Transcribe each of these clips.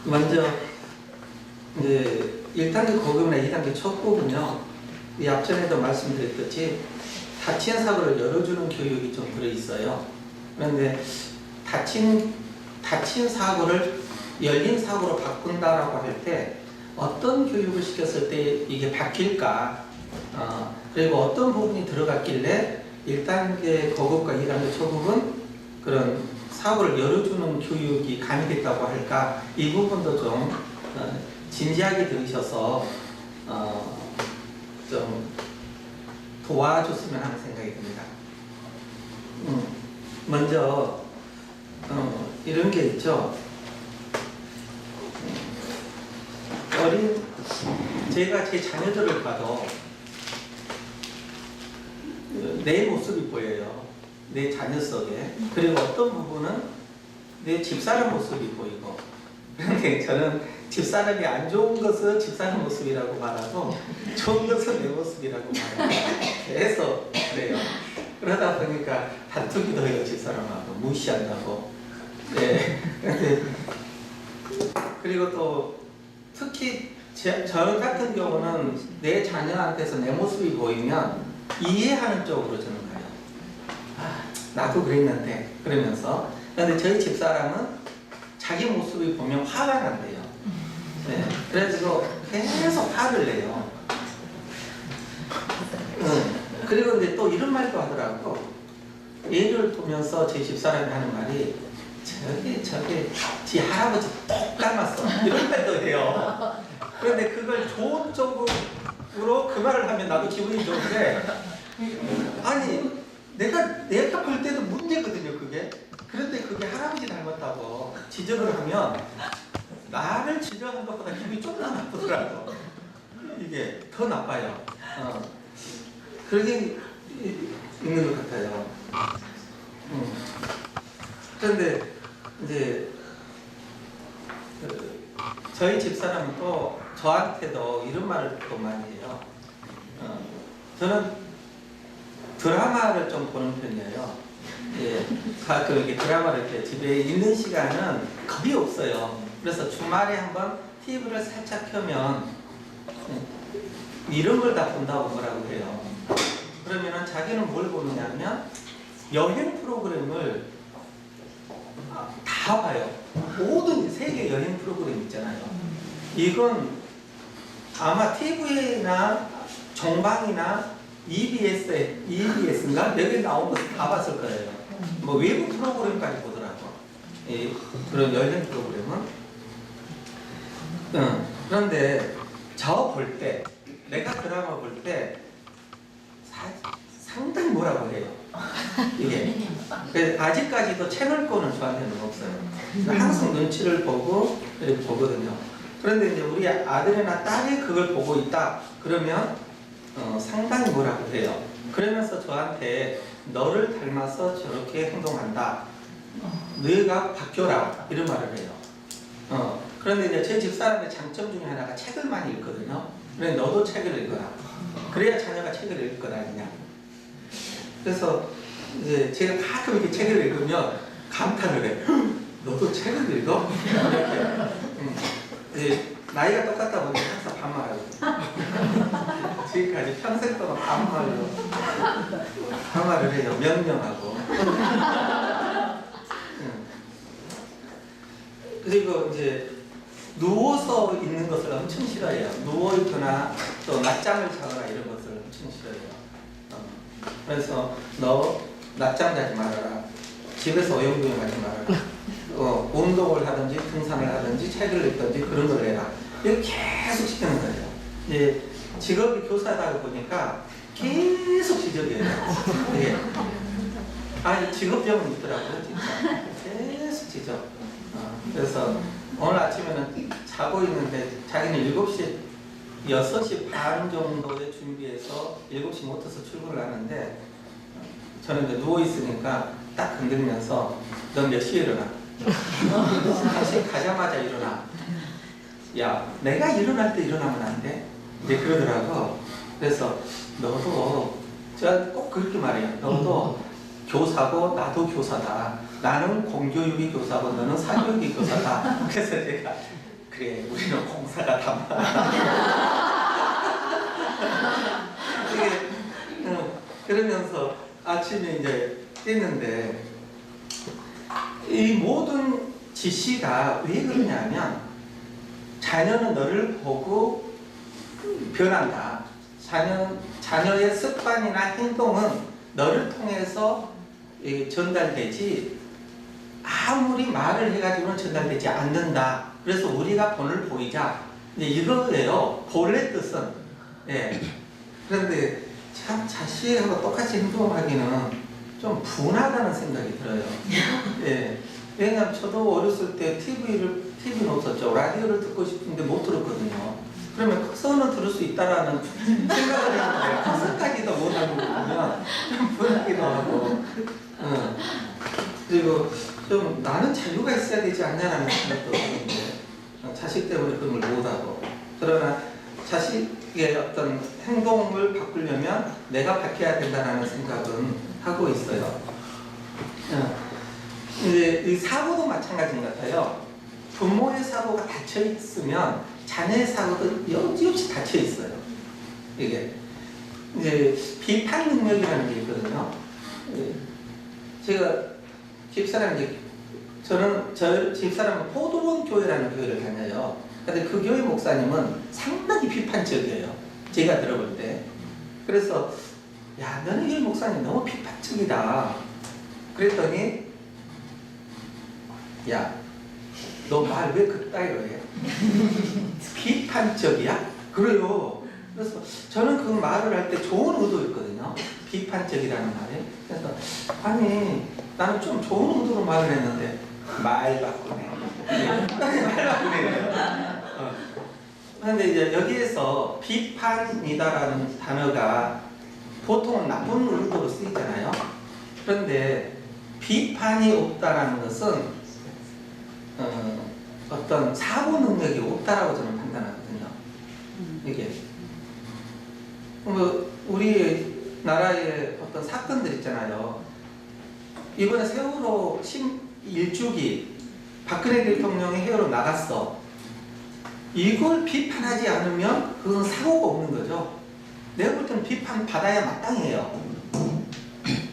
먼저 이제 1단계 고급이나 2단계 초급은요, 이 앞전에도 말씀드렸듯이 다친 사고를 열어주는 교육이 좀 들어있어요. 그런데 다친 사고를 열린 사고로 바꾼다라고 할 때 어떤 교육을 시켰을 때 이게 바뀔까, 그리고 어떤 부분이 들어갔길래 1단계 고급과 2단계 초급은 그런 사고를 열어주는 교육이 가미됐다고 할까, 이 부분도 좀 진지하게 들으셔서 좀 도와줬으면 하는 생각이 듭니다. 먼저 이런 게 있죠. 제가 제 자녀들을 봐도 내 모습이 보여요. 내 자녀 속에. 그리고 어떤 부분은 내 집사람 모습이 보이고. 그런데 저는 집사람이 안 좋은 것은 집사람 모습이라고 말하고 좋은 것은 내 모습이라고 말하고 계속 그래요. 그러다 보니까 다투기도 해요. 집사람하고 무시한다고. 네. 그리고 또 특히 저 같은 경우는 내 자녀한테서 내 모습이 보이면 이해하는 쪽으로 저는 가요. 아, 나도 그랬는데 그러면서. 그런데 저희 집사람은 자기 모습이 보면 화가 난대요. 네. 그래서 계속 화를 내요. 그리고 근데 또 이런 말도 하더라고. 얘를 보면서 제 집사람이 하는 말이 저게 지 할아버지 똑 닮았어, 이런 말도 해요. 그런데 그걸 좋은 쪽으로 그 말을 하면 나도 기분이 좋은데, 아니 내가 볼 때도 문제거든요 그게. 그런데 그게 할아버지 닮았다고 지적을 하면 나를 지적한 것보다 기분이 좀 더 나쁘더라고. 이게 더 나빠요. 그렇게 있는 것 같아요. 그런데 이제 저희 집사람은 또 저한테도 이런 말을 또 많이 해요. 저는 드라마를 좀 보는 편이에요. 예, 가끔 이렇게 드라마를 이렇게 집에 있는 시간은 겁이 없어요. 그래서 주말에 한번 TV를 살짝 켜면 이런 걸 다 본다고 뭐라고 해요. 그러면은 자기는 뭘 보느냐면 여행 프로그램을 다 봐요. 모든 세계 여행 프로그램 있잖아요. 이건 아마 TV나 정방이나 EBS인가? 여기 나온 거 다 봤을 거예요. 뭐 외국 프로그램까지 보더라고. 그런 여행 프로그램은. 그런데 저 볼 때, 내가 드라마 볼 때 상당히 뭐라고 해요. 이게. 아직까지도 채널권은 저한테는 없어요. 항상 눈치를 보고 이렇게 보거든요. 그런데 이제 우리 아들이나 딸이 그걸 보고 있다 그러면 상당히 뭐라고 해요. 그러면서 저한테 너를 닮아서 저렇게 행동한다, 너가 바뀌어라, 이런 말을 해요. 그런데 이제 제 집사람의 장점 중에 하나가 책을 많이 읽거든요. 그래, 너도 책을 읽어라. 그래야 자녀가 책을 읽을 것 아니냐. 그래서 이제 제가 가끔 이렇게 책을 읽으면 감탄을 해. 너도 책을 읽어? 이제 나이가 똑같다 보니 항상 반말하고 지금까지 평생 동안 반말을 해요. 명령하고. 그리고 이제 누워서 있는 것을 엄청 싫어해요. 누워있거나 또 낮잠을 자거나 이런 것을 엄청 싫어해요. 그래서 너 낮잠 자지 말아라. 집에서 어영부영하지 말아라. 운동을 하든지 등산을 하든지 책을 읽든지 그런 걸 해라. 이렇게 계속 시키는 거예요. 이제 직업이 교사다 보니까 계속 지적이에요. 네. 아니 직업병은 있더라고요, 진짜. 계속 지적. 그래서 오늘 아침에는 자고 있는데 자기는 6시 반 정도에 준비해서 7시 못해서 출근을 하는데, 저는 이제 누워있으니까 딱 건들면서 넌 몇 시에 일어나? 다시 가자마자 일어나. 야, 내가 일어날 때 일어나면 안 돼? 이제 그러더라고. 그래서 너도, 제가 꼭 그렇게 말해요. 너도 교사고 나도 교사다. 나는 공교육이 교사고 너는 사교육이 교사다. 그래서 제가 그래 우리는 공사가 담아. 이게 그러면서 아침에 이제 뛰는데 이 모든 지시가 왜 그러냐면 자녀는 너를 보고 변한다. 자녀의 습관이나 행동은 너를 통해서 전달되지 아무리 말을 해가지고는 전달되지 않는다. 그래서 우리가 본을 보이자. 이제 이거예요. 본래 뜻은. 예. 그런데 참 자식하고 똑같이 행동하기는 좀 분하다는 생각이 들어요. 예. 왜냐면 저도 어렸을 때 TV는 없었죠. 라디오를 듣고 싶은데 못 들었거든요. 그러면 커서는 들을 수 있다라는 생각을 했는데 커서까지도 못하고 보면 좀 분하기도 하고 그리고 좀 나는 자유가 있어야 되지 않냐라는 생각도 드는데 자식 때문에 그런 걸 못하고 그러나 자식의 어떤 행동을 바꾸려면 내가 바뀌어야 된다는 생각은 하고 있어요. 이제 이 사고도 마찬가지인 것 같아요. 부모의 사고가 닫혀 있으면 자녀의 사고도 여지없이 닫혀 있어요. 이게 이제 비판 능력이라는 게 있거든요. 제가 저는 집사람은 포도원 교회라는 교회를 다녀요. 근데 그 교회 목사님은 상당히 비판적이에요. 제가 들어볼 때. 그래서 야 너네 교회 목사님 너무 비판적이다. 그랬더니 야 너 말 왜 그따위로 해? 비판적이야? 그래요. 그래서 저는 그 말을 할 때 좋은 의도였거든요. 비판적이라는 말에. 그래서 아니 나는 좀 좋은 의도로 말을 했는데 말 바꾸네. 말 바꾸네. 그런데 이제 여기에서 비판이다라는 단어가 보통은 나쁜 의도로 쓰이잖아요. 그런데 비판이 없다라는 것은 어떤 사고 능력이 없다라고 저는 판단하거든요. 이게 우리 나라의 어떤 사건들 있잖아요. 이번에 세월호 11주기 박근혜 대통령이 해외로 나갔어. 이걸 비판하지 않으면 그건 사고가 없는 거죠. 내가 볼 때는 비판 받아야 마땅해요.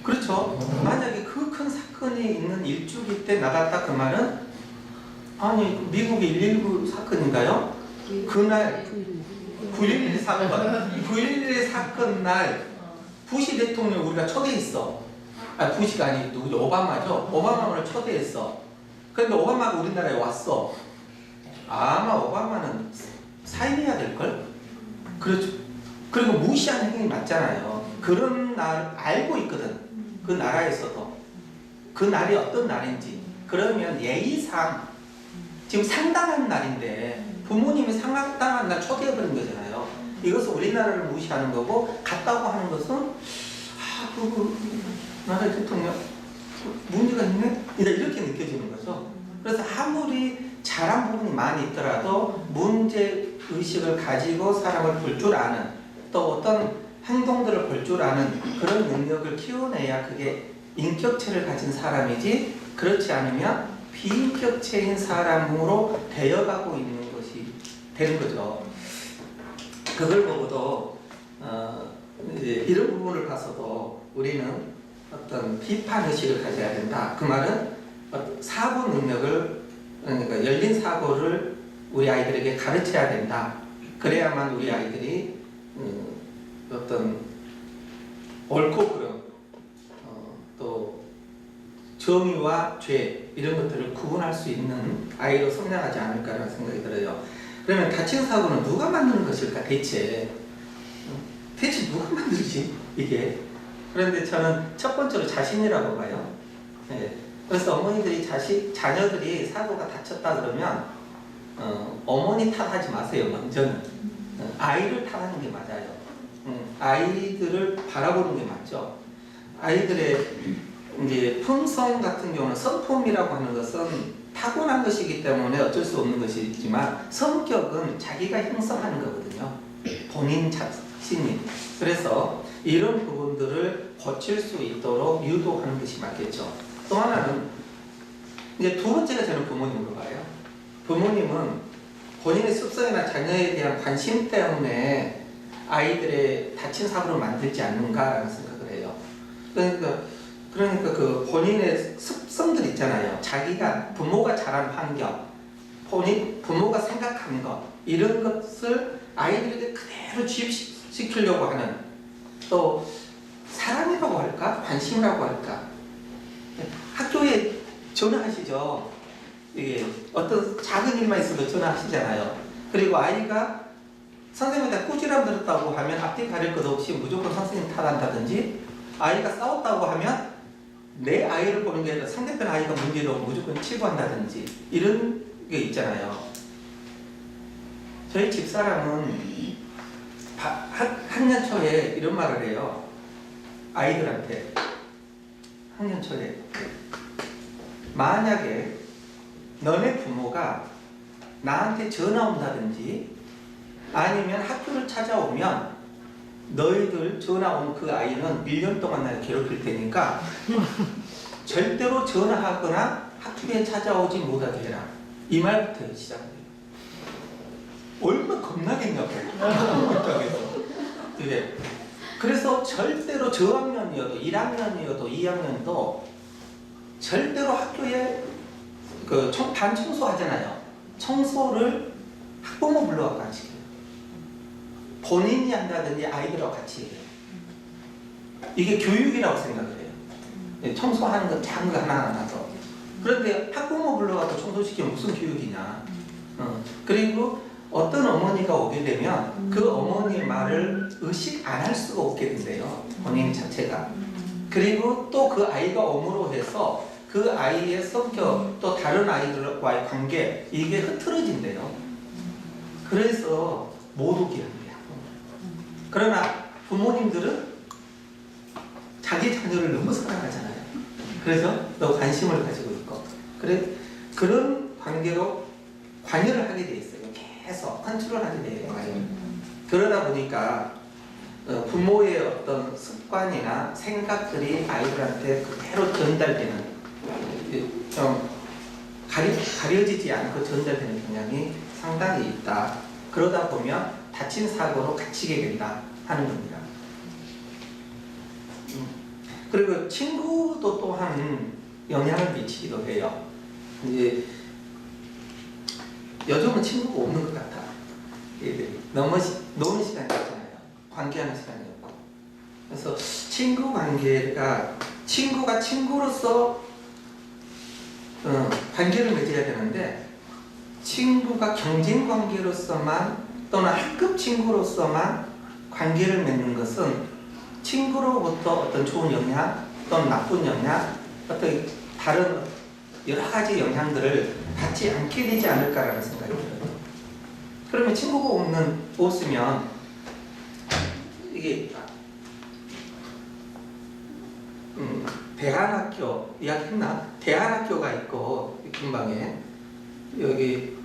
그렇죠. 만약에 그 큰 사건이 있는 1주기 때 나갔다 그 말은 아니 미국의 119 사건인가요? 그날 9.11 사건 9.11 사건 날 부시 대통령 우리가 초대했어. 부시가 아니 누구죠? 오바마죠? 오바마를 초대했어. 그런데 오바마가 우리나라에 왔어. 아마 오바마는 사임해야 될걸? 그렇죠. 그리고 무시한 행동이 맞잖아요. 그런 날 알고 있거든. 그 나라에서도. 그 날이 어떤 날인지. 그러면 예의상 지금 상당한 날인데 부모님이 상당한 날 초대해버린 거잖아요. 이것은 우리나라를 무시하는 거고 갔다고 하는 것은 그 나라의 대통령 문제가 있네? 이렇게 느껴지는 거죠. 그래서 아무리 잘한 부분이 많이 있더라도 문제의식을 가지고 사람을 볼 줄 아는 또 어떤 행동들을 볼 줄 아는 그런 능력을 키워내야 그게 인격체를 가진 사람이지 그렇지 않으면 비인격체인 사람으로 되어가고 있는 것이 되는 거죠. 그걸 보고도 이제 이런 부분을 봐서도 우리는 어떤 비판의식을 가져야 된다. 그 말은 사고 능력을 그러니까 열린 사고를 우리 아이들에게 가르쳐야 된다. 그래야만 우리 아이들이 어떤 옳고 그름 또 정의와 죄 이런 것들을 구분할 수 있는 아이로 성장하지 않을까라는 생각이 들어요. 그러면 다친 사고는 누가 만드는 것일까 대체 누가 만들지 이게? 그런데 저는 첫 번째로 자신이라고 봐요. 네. 그래서 어머니들이 자녀들이 사고가 다쳤다 그러면 어머니 탓하지 마세요. 먼저는 아이를 탓하는 게 맞아요. 아이들을 바라보는 게 맞죠. 아이들의 이제 품성 같은 경우는 성품이라고 하는 것은 타고난 것이기 때문에 어쩔 수 없는 것이지만 성격은 자기가 형성하는 거거든요. 본인 자신이. 그래서 이런 부분들을 고칠 수 있도록 유도하는 것이 맞겠죠. 또 하나는 이제 두 번째가 저는 부모님으로 봐요. 부모님은 본인의 습성이나 자녀에 대한 관심 때문에 아이들의 다친 사고를 만들지 않는가라는 생각을 해요. 그러니까 그 본인의 습성들 있잖아요. 자기가 부모가 자란 환경, 부모가 생각하는 것, 이런 것을 아이들에게 그대로 주입시키려고 하는, 또 사랑이라고 할까? 관심이라고 할까? 학교에 전화하시죠. 이게 어떤 작은 일만 있어도 전화하시잖아요. 그리고 아이가 선생님한테 꾸지람 들었다고 하면 앞뒤 가릴 것 없이 무조건 선생님 탓한다든지, 아이가 싸웠다고 하면 내 아이를 보는 게 아니라 상대편 아이가 문제로 무조건 치부한다든지, 이런 게 있잖아요. 저희 집사람은 학년 초에 이런 말을 해요. 아이들한테. 학년 초에. 만약에 너네 부모가 나한테 전화 온다든지 아니면 학교를 찾아오면 너희들 전화 온 그 아이는 1년 동안 나를 괴롭힐 테니까 절대로 전화하거나 학교에 찾아오지 못하게 해라. 이 말부터 시작해요. 얼마나 겁나겠냐고. 이게 그래서 절대로 저학년이어도 1학년이어도 2학년도 절대로 학교에 그 반 청소하잖아요. 청소를 학부모 불러갖고 안 시켜요. 본인이 한다든지 아이들하고 같이 해요. 이게 교육이라고 생각을 해요. 청소하는 거 작은 거 하나하나 놔서. 그런데 학부모 불러갖고 청소시키면 무슨 교육이냐. 그리고 어떤 어머니가 오게 되면 그 어머니의 말을 의식 안 할 수가 없게 된대요. 본인 자체가. 그리고 또 그 아이가 엄으로 해서 그 아이의 성격, 또 다른 아이들과의 관계, 이게 흐트러진대요. 그래서 못 오게 한대요. 그러나 부모님들은 자기 자녀를 너무 사랑하잖아요. 그래서 또 관심을 가지고 있고, 그런 관계로 관여를 하게 돼 있어요. 계속 컨트롤하게 돼요. 그러다 보니까 부모의 어떤 습관이나 생각들이 아이들한테 그대로 전달되는, 좀 가려지지 않고 전달되는 경향이 상당히 있다. 그러다 보면 다친 사고로 갇히게 된다 하는 겁니다. 그리고 친구도 또한 영향을 미치기도 해요. 이제 요즘은 친구가 없는 것 같아. 너무 노는 시간이 없잖아요. 관계하는 시간이 없고. 그래서 친구 관계가, 친구가 친구로서 관계를 맺어야 되는데, 친구가 경쟁 관계로서만 또는 학급 친구로서만 관계를 맺는 것은 친구로부터 어떤 좋은 영향 또는 나쁜 영향, 어떤 다른 여러 가지 영향들을 받지 않게 되지 않을까라는 생각이 들어요. 그러면 친구가 없으면 이게 대안학교 이야기했나? 대안학교가 있고 근방에 여기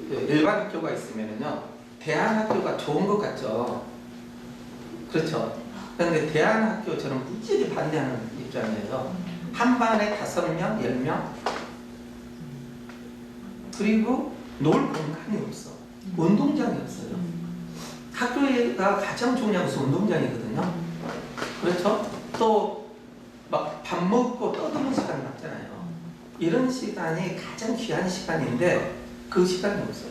일반 학교가 있으면은요, 대안학교가 좋은 것 같죠. 그렇죠. 그런데 대안학교 저는 무지하게 반대하는 입장이에요. 한 반에 5명, 10명, 그리고 놀 공간이 없어. 운동장이 없어요. 학교가 가장 중요한 것은 운동장이거든요. 그렇죠? 또 막 밥 먹고 떠드는 시간 같잖아요. 이런 시간이 가장 귀한 시간인데 그 시간이 없어요.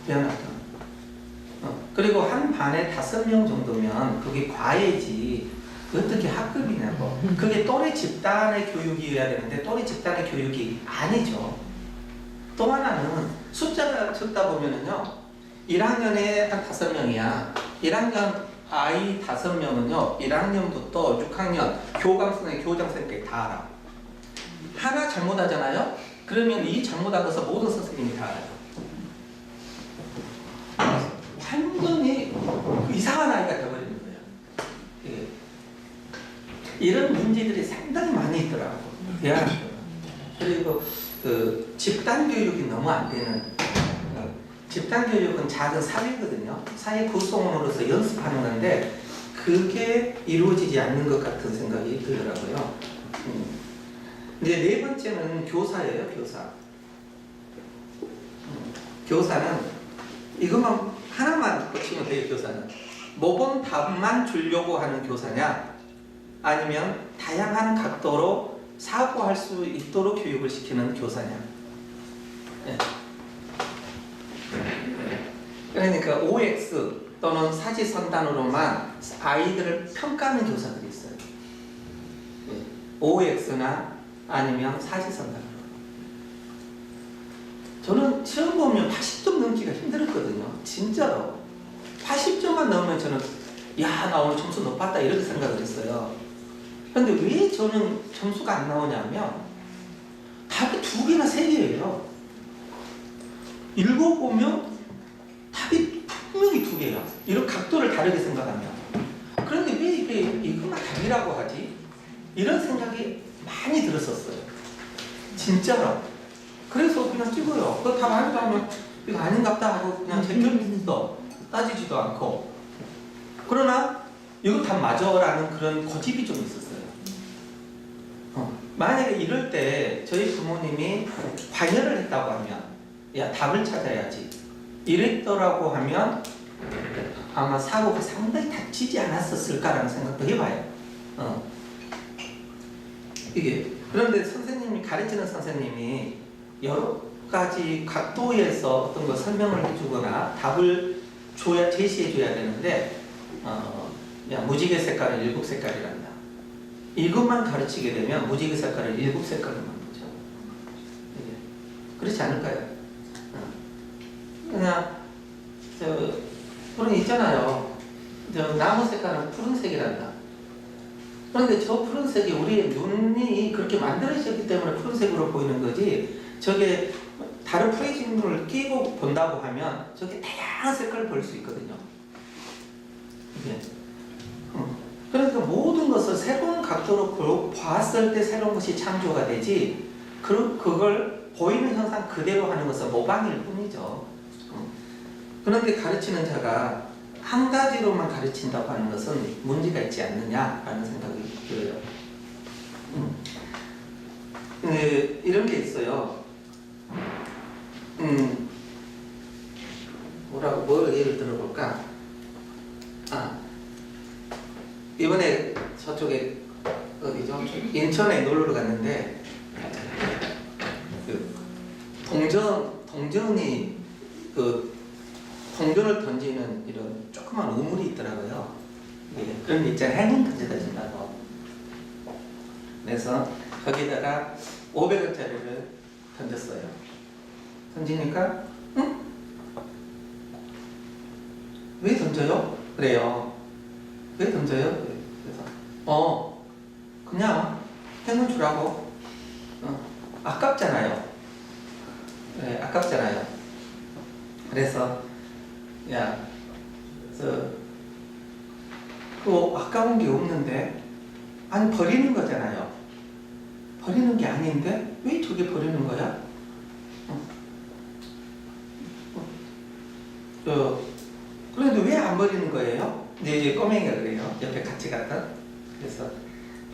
대안학교. 그리고 한 반에 5명 정도면 그게 과외지 어떻게 학급이냐고. 그게 또래 집단의 교육이어야 되는데 또래 집단의 교육이 아니죠. 또 하나는 숫자가 적다 보면은요, 1학년에 한 5명이야. 1학년 아이 5명은요, 1학년부터 6학년 교감선생, 교장선생님까지 다 알아. 하나 잘못하잖아요? 그러면 이 잘못한 것을 모든 선생님이 다 알아요. 완전히 이상한 아이가 되어버리는 거예요. 예. 이런 문제들이 상당히 많이 있더라고. 대안학교는. 그리고 그 집단 교육이 너무 안 되는, 집단 교육은 작은 사회거든요. 사회 구성원으로서 연습하는 건데 그게 이루어지지 않는 것 같은 생각이 들더라고요. 이제 네 번째는 교사예요. 교사. 교사는 이것만 하나만 고치면 돼요. 교사는 모범 답만 주려고 하는 교사냐, 아니면 다양한 각도로 사고할 수 있도록 교육을 시키는 교사냐. 네. 그러니까 OX 또는 사지선단으로만 아이들을 평가하는 교사들이 있어요. 네. OX나 아니면 사지선단으로. 저는 시험 보면 80점 넘기가 힘들었거든요. 진짜로. 80점만 넘으면 저는 야, 나 오늘 점수 높았다 이렇게 생각을 했어요. 근데 왜 저는 점수가 안 나오냐면 답이 2개나 3개예요. 읽어보면 답이 분명히 2개야. 이런 각도를 다르게 생각하면. 그런데 왜 이것만 답이라고 하지? 이런 생각이 많이 들었었어요. 진짜로. 그래서 그냥 찍어요. 그거 답 아니도 하면 이거 아닌갑다 하고 그냥 제껴있어. 따지지도 않고. 그러나 이거 답 맞아라는 그런 고집이 좀 있었어요. 만약에 이럴 때 저희 부모님이 관여를 했다고 하면 야, 답을 찾아야지 이랬더라고 하면 아마 사고가 상당히 다치지 않았었을까라는 생각도 해봐요. 이게 그런데 선생님이 가르치는 선생님이 여러 가지 각도에서 어떤 거 설명을 해주거나 답을 제시해줘야 되는데 야, 무지개 색깔은 일곱 색깔이란다. 이것만 가르치게 되면 무지개 색깔을 일곱 색깔로만 보죠. 그렇지 않을까요? 그냥 그런 있잖아요. 나무 색깔은 푸른색이란다. 그런데 저 푸른색이 우리의 눈이 그렇게 만들어졌기 때문에 푸른색으로 보이는 거지, 저게 다른 프리즘을 끼고 본다고 하면 저게 다양한 색깔을 볼 수 있거든요. 그러니까 모든 것을 새로운 각도로 봤을 때 새로운 것이 창조가 되지, 그걸 보이는 현상 그대로 하는 것은 모방일 뿐이죠. 그런데 가르치는 자가 한 가지로만 가르친다고 하는 것은 문제가 있지 않느냐라는 생각이 들어요. 이런 게 있어요. 뭘 예를 들어볼까? 이번에 저쪽에 어디죠? 인천에 놀러 갔는데 동전이 동전을 던지는 이런 조그만 우물이 있더라고요. 그런 게 있잖아요. 행운 던져다 준다고. 그래서 거기다가 500원짜리를 던졌어요. 던지니까 응? 왜 던져요? 그래요. 왜 던져요? 그래서 그냥 행운 주라고. 아깝잖아요. 네, 아깝잖아요. 그래서 야, 아까운 게 없는데, 아니 버리는 거잖아요. 버리는 게 아닌데 왜 저게 버리는 거야? 그런데 왜 안 버리는 거예요? 이제 꼬맹이가 그래요. 옆에 같이 갔다. 그래서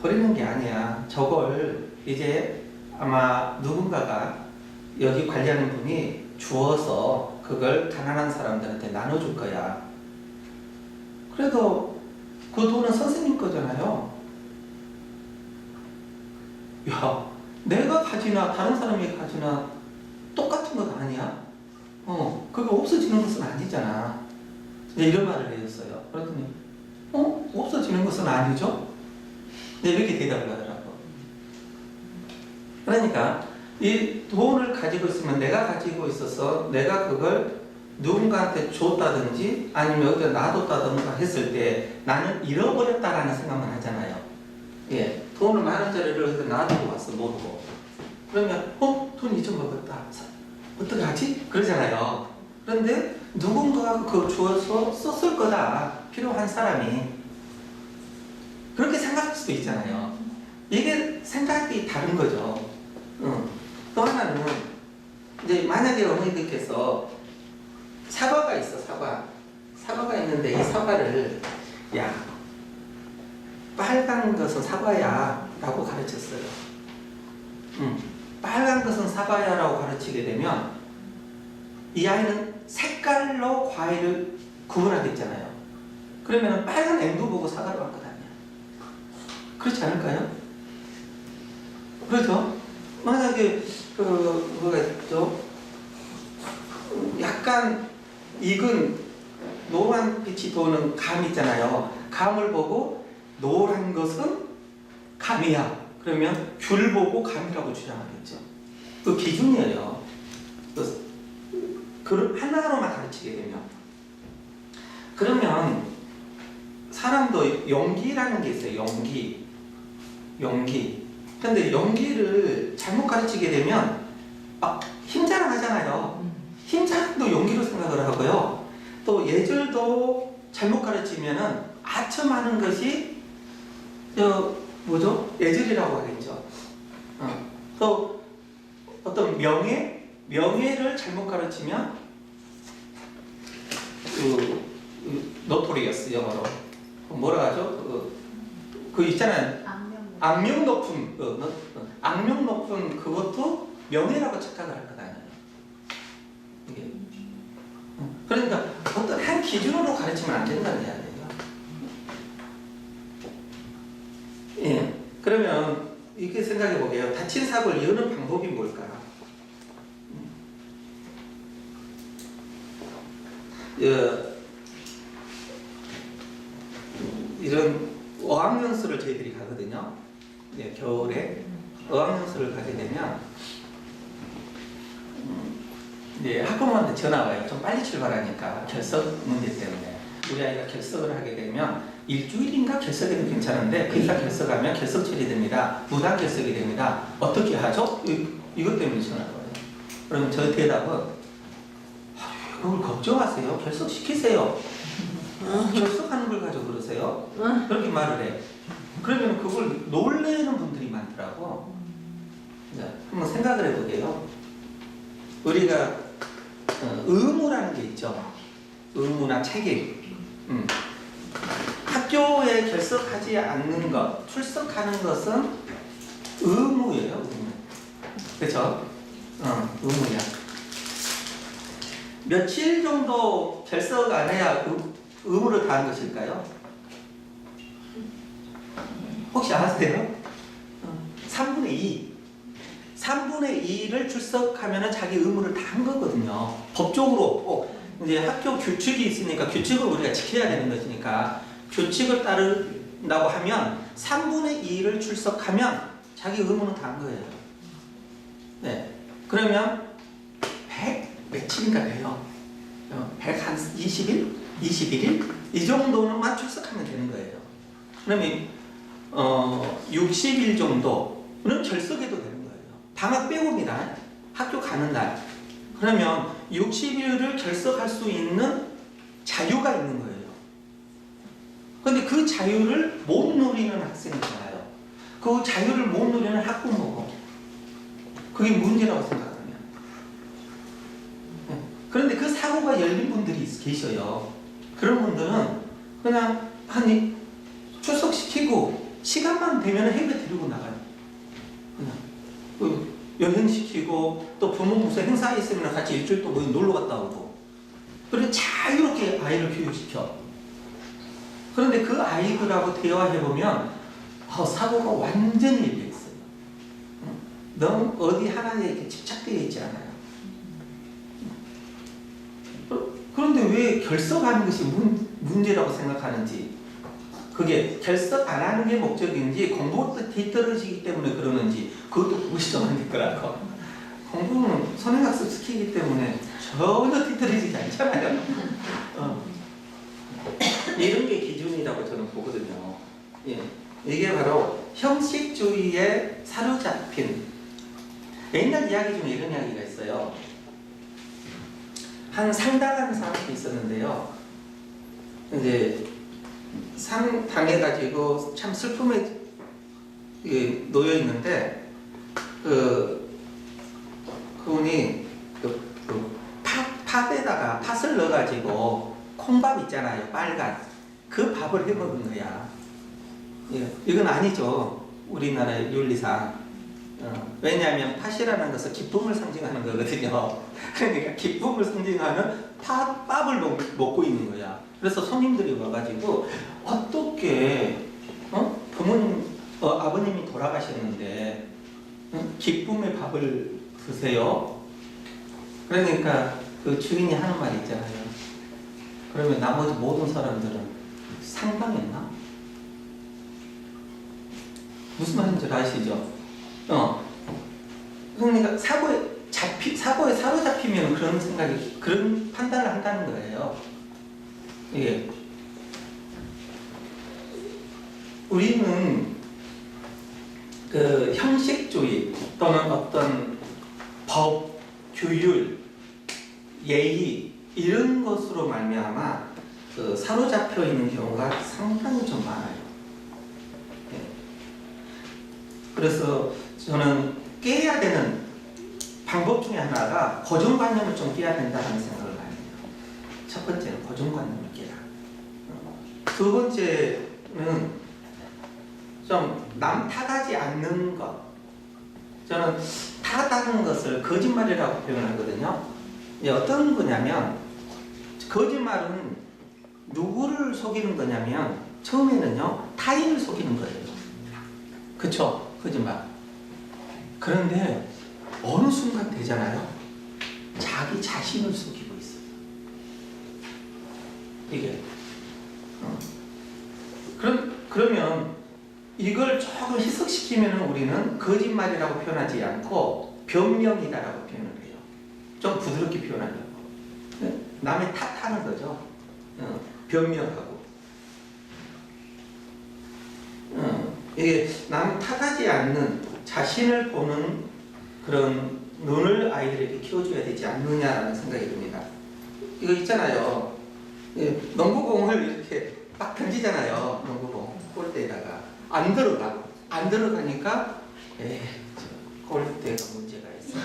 버리는 게 아니야. 저걸 이제 아마 누군가가 여기 관리하는 분이 주어서 그걸 가난한 사람들한테 나눠줄 거야. 그래도 그 돈은 선생님 거잖아요. 야, 내가 가지나 다른 사람이 가지나 똑같은 건 아니야? 그게 없어지는 것은 아니잖아. 이런 말을 해줬어요. 그랬더니 없어지는 것은 아니죠? 이렇게 대답을 하더라고. 그러니까 이 돈을 가지고 있으면 내가 가지고 있어서 내가 그걸 누군가한테 줬다든지 아니면 어디다 놔뒀다든가 했을 때 나는 잃어버렸다라는 생각만 하잖아요. 예, 돈을 10,000원짜리를 어디다 놔두고 왔어, 모르고. 그러면 돈 잊어먹었다. 어떻게 하지? 그러잖아요. 그런데 누군가가 그걸 주어서 썼을 거다. 필요한 사람이. 그렇게 생각할 수도 있잖아요. 이게 생각이 다른 거죠. 또 하나는 이제 만약에 어머니들께서 사과가 있어, 사과가 있는데 이 사과를 야, 빨간 것은 사과야 라고 가르쳤어요. 빨간 것은 사과야 라고 가르치게 되면 이 아이는 색깔로 과일을 구분하겠잖아요. 그러면 빨간 앵두 보고 사과를 갖고 다녀. 그렇지 않을까요? 그렇죠? 만약에 뭐가 있죠? 약간 익은 노란 빛이 도는 감 있잖아요. 감을 보고 노란 것은 감이야. 그러면 귤 보고 감이라고 주장하겠죠. 그 기준이에요. 그 하나로만 가르치게 되면. 그러면 사람도 용기라는 게 있어요. 용기. 근데 용기를 잘못 가르치게 되면 힘자랑 하잖아요. 힘자랑도 용기로 생각을 하고요. 또 예절도 잘못 가르치면은 아첨하는 것이 뭐죠? 예절이라고 하겠죠. 또 어떤 명예를 잘못 가르치면 노토리어스 영어로 뭐라 하죠? 그 있잖아요. 악명 높은 그것도 명예라고 착각을 할 거다. 이게 그러니까 어떤 한 기준으로 가르치면 안 된다는 이야기예요. 예. 그러면 이렇게 생각해 보게요. 다친 사고를 여는 방법이 뭘까? 이런 어학연수를 저희들이 가거든요. 예, 겨울에 어학연수를 가게 되면 이제 학부모한테 전화가 와요. 좀 빨리 출발하니까 결석 문제 때문에 우리 아이가 결석을 하게 되면 일주일인가 결석해도 괜찮은데 그 이상 결석하면 결석 처리됩니다. 무단 결석이 됩니다. 어떻게 하죠? 이것 때문에 전화가 와요. 그러면 저 대답은 그걸 걱정하세요. 결석시키세요. 결석하는 걸 가지고 그러세요? 그렇게 말을 해. 그러면 그걸 놀래는 분들이 많더라고. 자, 한번 생각을 해보게요. 우리가 의무라는 게 있죠. 의무나 책임. 학교에 결석하지 않는 것, 출석하는 것은 의무예요. 의무. 그렇죠? 의무야. 며칠 정도 결석 안 해야 의무를 다한 것일까요? 혹시 아세요? 3분의 2. 3분의 2를 출석하면 자기 의무를 다 한 거거든요. 법적으로 이제 학교 규칙이 있으니까 규칙을 우리가 지켜야 되는 것이니까 규칙을 따른다고 하면 3분의 2를 출석하면 자기 의무는 다 한 거예요. 네. 그러면 100 며칠인가 돼요. 120일? 21일? 이 정도는만 출석하면 되는 거예요. 그러면 60일 정도는 결석해도 되는 거예요. 방학 빼고입니다. 학교 가는 날. 그러면 60일을 결석할 수 있는 자유가 있는 거예요. 그런데 그 자유를 못 누리는 학생이잖아요. 그 자유를 못 누리는 학부모고 그게 문제라고 생각합니다. 그런데 그 사고가 열린 분들이 계셔요. 그런 분들은 그냥 출석시키고 시간만 되면 해외 데리고 나가요. 그냥 여행시키고 또 부모 무슨 행사 있으면 같이 일주일 동안 놀러 갔다 오고 그리고 자유롭게 아이를 교육시켜. 그런데 그 아이들하고 대화해보면 사고가 완전히 일리했어요. 너무 어디 하나에 이렇게 집착되어 있지 않아요. 그런데 왜 결석하는 것이 문제라고 생각하는지, 그게 결석 안 하는 게 목적인지 공부가 뒤떨어지기 때문에 그러는지 그것도 보시 좀 안 됐더라고. 공부는 선행학습 시키기 때문에 전혀 뒤떨어지지 않잖아요. 이런 게 기준이라고 저는 보거든요. 예. 이게 바로 형식주의에 사로잡힌, 옛날 이야기 중에 이런 이야기가 있어요. 한 상당한 사람이 있었는데요. 이제 상 당해가지고 참 슬픔에 놓여 있는데 그분이 팥에다가 팥을 넣어가지고 콩밥 있잖아요, 빨간 그 밥을 해 먹은 거야. 예, 이건 아니죠, 우리나라의 윤리상. 왜냐하면 팥이라는 것은 기쁨을 상징하는 거거든요. 그러니까 기쁨을 상징하는 밥을 먹고 있는 거야. 그래서 손님들이 와가지고 어떻게 부모님, 아버님이 돌아가셨는데 기쁨의 밥을 드세요? 그러니까 그 주인이 하는 말이 있잖아요. 그러면 나머지 모든 사람들은 상당했나? 무슨 말인지 아시죠? 그러니까 사고에 사로잡히면 그런 판단을 한다는 거예요. 예. 우리는 그 형식주의 또는 어떤 법, 규율, 예의 이런 것으로 말미암아 그 사로잡혀 있는 경우가 상당히 좀 많아요. 예. 그래서 저는 깨야 되는 방법 중에 하나가 고정관념을 좀 깨야 된다는 생각을 많이 해요. 첫 번째는 고정관념을 깨라. 두 번째는 좀 남 탓하지 않는 것. 저는 탓하는 것을 거짓말이라고 표현하거든요. 어떤 거냐면 거짓말은 누구를 속이는 거냐면 처음에는요 타인을 속이는 거예요. 그쵸? 거짓말. 그런데 어느 순간 되잖아요. 자기 자신을 속이고 있어요. 이게 그러면 이걸 조금 희석시키면 우리는 거짓말이라고 표현하지 않고 변명이다라고 표현을 해요. 좀 부드럽게 표현하려고. 남의 탓하는 거죠. 변명하고. 이게 남 탓하지 않는 자신을 보는 그런 눈을 아이들에게 키워줘야 되지 않느냐라는 생각이 듭니다. 이거 있잖아요. 농구공을 이렇게 막 던지잖아요. 농구공 골대에다가 안 들어가니까 골대가 문제가 있어.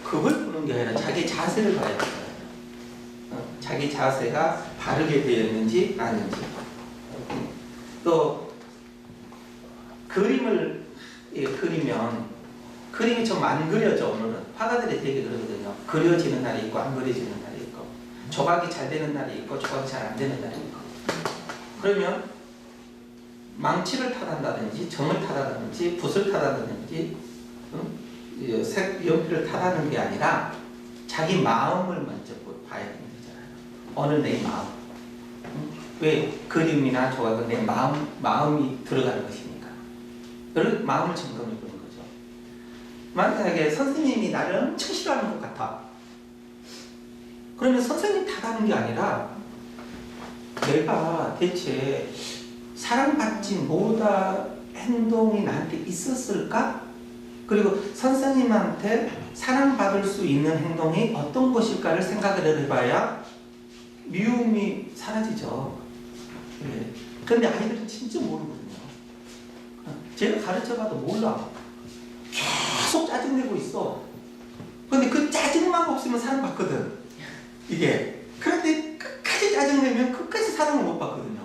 그걸 보는 게 아니라 자기 자세를 봐야 돼요. 자기 자세가 바르게 되어 있는지 아닌지. 또 그림을 그리면 그림이 좀 안 그려져. 오늘은 화가들이 되게 그러거든요. 그려지는 날이 있고 안 그려지는 날이 있고 조각이 잘 되는 날이 있고 조각이 잘 안 되는 날이 있고. 그러면 망치를 탓한다든지 점을 탓한다든지 붓을 탓한다든지 색 연필을 탓하는 게 아니라 자기 마음을 먼저 봐야 되는 거잖아요. 오늘 내 마음. 왜 그림이나 조각은 내 마음이 들어가는 것이니까. 그런 마음을 점검해 보는 거죠. 만약에 선생님이 나를 엄청 싫어하는 것 같아. 그러면 선생님 탓하는 게 아니라 내가 대체 사랑받지 못한 행동이 나한테 있었을까? 그리고 선생님한테 사랑받을 수 있는 행동이 어떤 것일까를 생각을 해봐야 미움이 사라지죠. 예. 그런데 아이들은 진짜 모르거든요. 제가 가르쳐봐도 몰라. 계속 짜증내고 있어. 그런데 그 짜증만 없으면 사랑받거든. 이게. 그런데 끝까지 짜증내면 끝까지 사랑을 못 받거든요.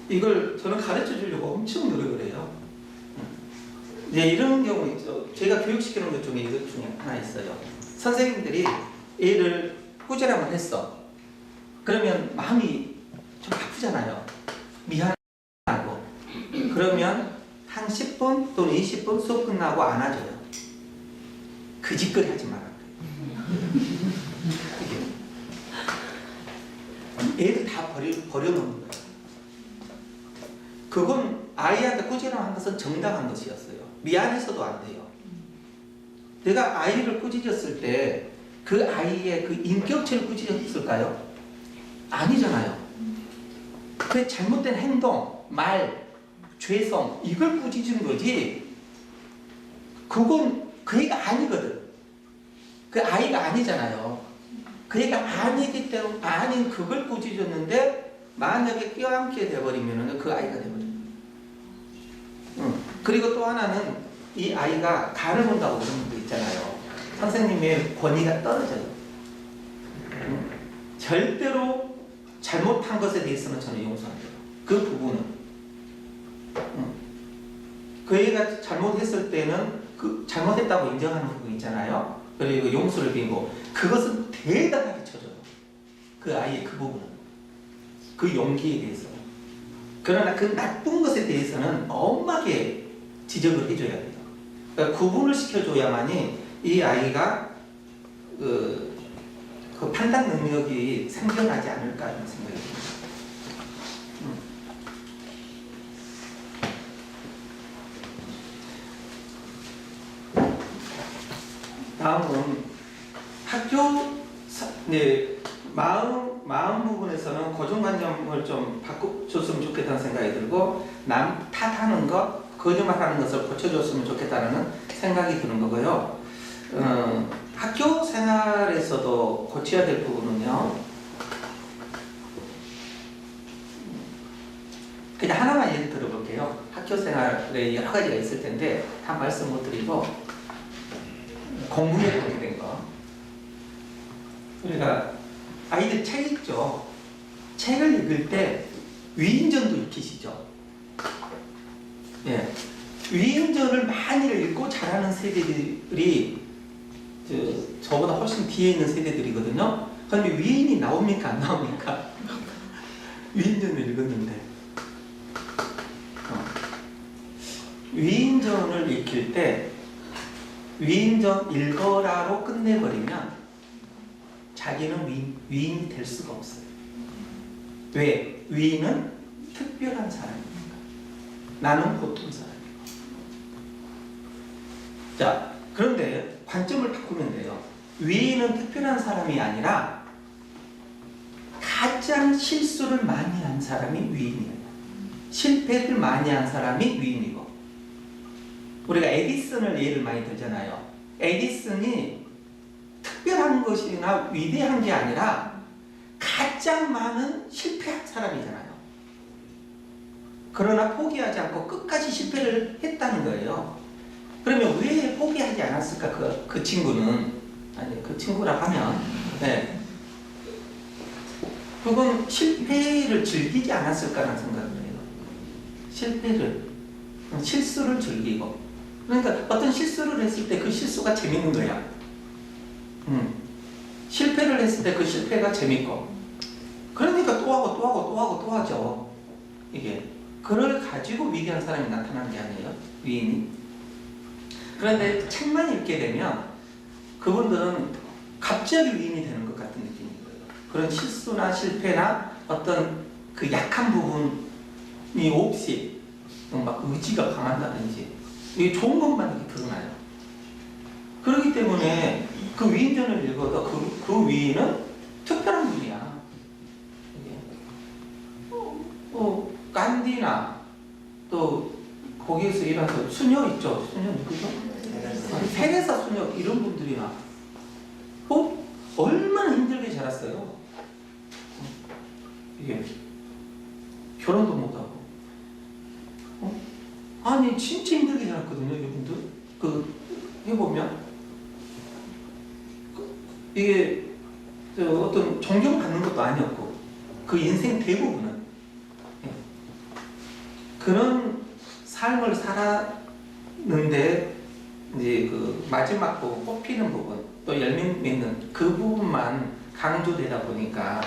이걸 저는 가르쳐 주려고 엄청 노력을 해요. 이제 이런 경우 있죠. 제가 교육시키는 것 중에 이것 중에 하나 있어요. 선생님들이 애를 꾸지람을 했어. 그러면 마음이 좀 아프잖아요. 미안하고. 그러면 한 10분 또는 20분 수업 끝나고 안아줘요. 그 짓거리 하지 마라. 애를 다 버려놓는 거예요. 그건 아이한테 꾸지람한 것은 정당한 것이었어요. 미안해서도 안 돼요. 내가 아이를 꾸짖었을 때 그 아이의 그 인격체를 꾸짖었을까요? 아니잖아요. 그 잘못된 행동, 말, 죄성 이걸 꾸짖은 거지. 그건 그 애가 아니거든. 그 아이가 아니잖아요. 그 애가 아니기 때문에 아닌 그걸 꾸짖었는데 만약에 껴안게 돼버리면 그 아이가 돼버려요. 그리고 또 하나는 이 아이가 간을 본다고 그런 것도 있잖아요. 선생님의 권위가 떨어져요. 절대로 잘못한 것에 대해서는 저는 용서 안 돼요. 그 부분은. 그 애가 잘못했을 때는 그 잘못했다고 인정하는 부분 있잖아요. 그리고 용서를 빌고 그것은 대단하게 쳐줘요. 그 아이의 그 부분은 그 용기에 대해서. 그러나 그 나쁜 것에 대해서는 엄하게 지적을 해줘야 돼요. 그러니까 구분을 시켜줘야만이 이 아이가 그 판단 능력이 생겨나지 않을까 하는 생각이 듭니다. 다음은 학교 마음 부분에서는 고정관념을 좀 바꿔줬으면 좋겠다는 생각이 들고 남 탓하는 것, 거짓말하는 것을 고쳐줬으면 좋겠다는 생각이 드는 거고요. 학교 생활에서도 고쳐야 될 부분은요. 그냥 하나만 예를 들어볼게요. 학교 생활에 여러 가지가 있을 텐데 다 말씀 못 드리고 공부에 관계된 거. 우리가 아이들 책 읽죠. 책을 읽을 때 위인전도 익히시죠. 예. 위인전을 많이 읽고 잘하는 세대들이 저보다 훨씬 뒤에 있는 세대들이거든요. 그런데 위인이 나옵니까 안 나옵니까? 위인전을 읽었는데 위인전을 읽힐 때 위인전 읽어라로 끝내버리면 자기는 위인이 될 수가 없어요. 왜? 위인은 특별한 사람이니까. 나는 보통 사람이고. 자, 그런데 관점을 바꾸면 돼요. 위인은 특별한 사람이 아니라 가장 실수를 많이 한 사람이 위인이에요. 실패를 많이 한 사람이 위인이고. 우리가 에디슨을 예를 많이 들잖아요. 에디슨이 특별한 것이나 위대한 게 아니라 가장 많은 실패한 사람이잖아요. 그러나 포기하지 않고 끝까지 실패를 했다는 거예요. 그러면 왜 포기하지 않았을까? 그 친구는 아니 그 친구라 하면 네. 그건 실패를 즐기지 않았을까라는 생각을 해요. 실수를 즐기고. 그러니까 어떤 실수를 했을 때 그 실수가 재밌는 거야. 실패를 했을 때 그 실패가 재밌고. 그러니까 또 하고 또 하고 또 하고 또 하죠. 이게 그걸 가지고 위대한 사람이 나타나는 게 아니에요. 위인이. 그런데 책만 읽게 되면 그분들은 갑자기 위인이 되는 것 같은 느낌인 거예요. 그런 실수나 실패나 어떤 그 약한 부분이 없이 막 의지가 강한다든지 이게 좋은 것만 이렇게 드러나요. 그렇기 때문에 그 위인전을 읽어도 그 위인은 특별한 분이야. 간디나 또 거기에서 일하는 수녀 있죠. 수녀 누구죠? 테레사 수녀 이런 분들이나 얼마나 힘들게 자랐어요. 이게 결혼도 못하고 아니 진짜 힘들게 자랐거든요. 이분들 해보면 이게 어떤 존경받는 것도 아니었고 그 인생 대부분은 그런 삶을 살았는데 이제 그 마지막 부분 뽑히는 부분 또 열매 맺는 그 부분만 강조되다 보니까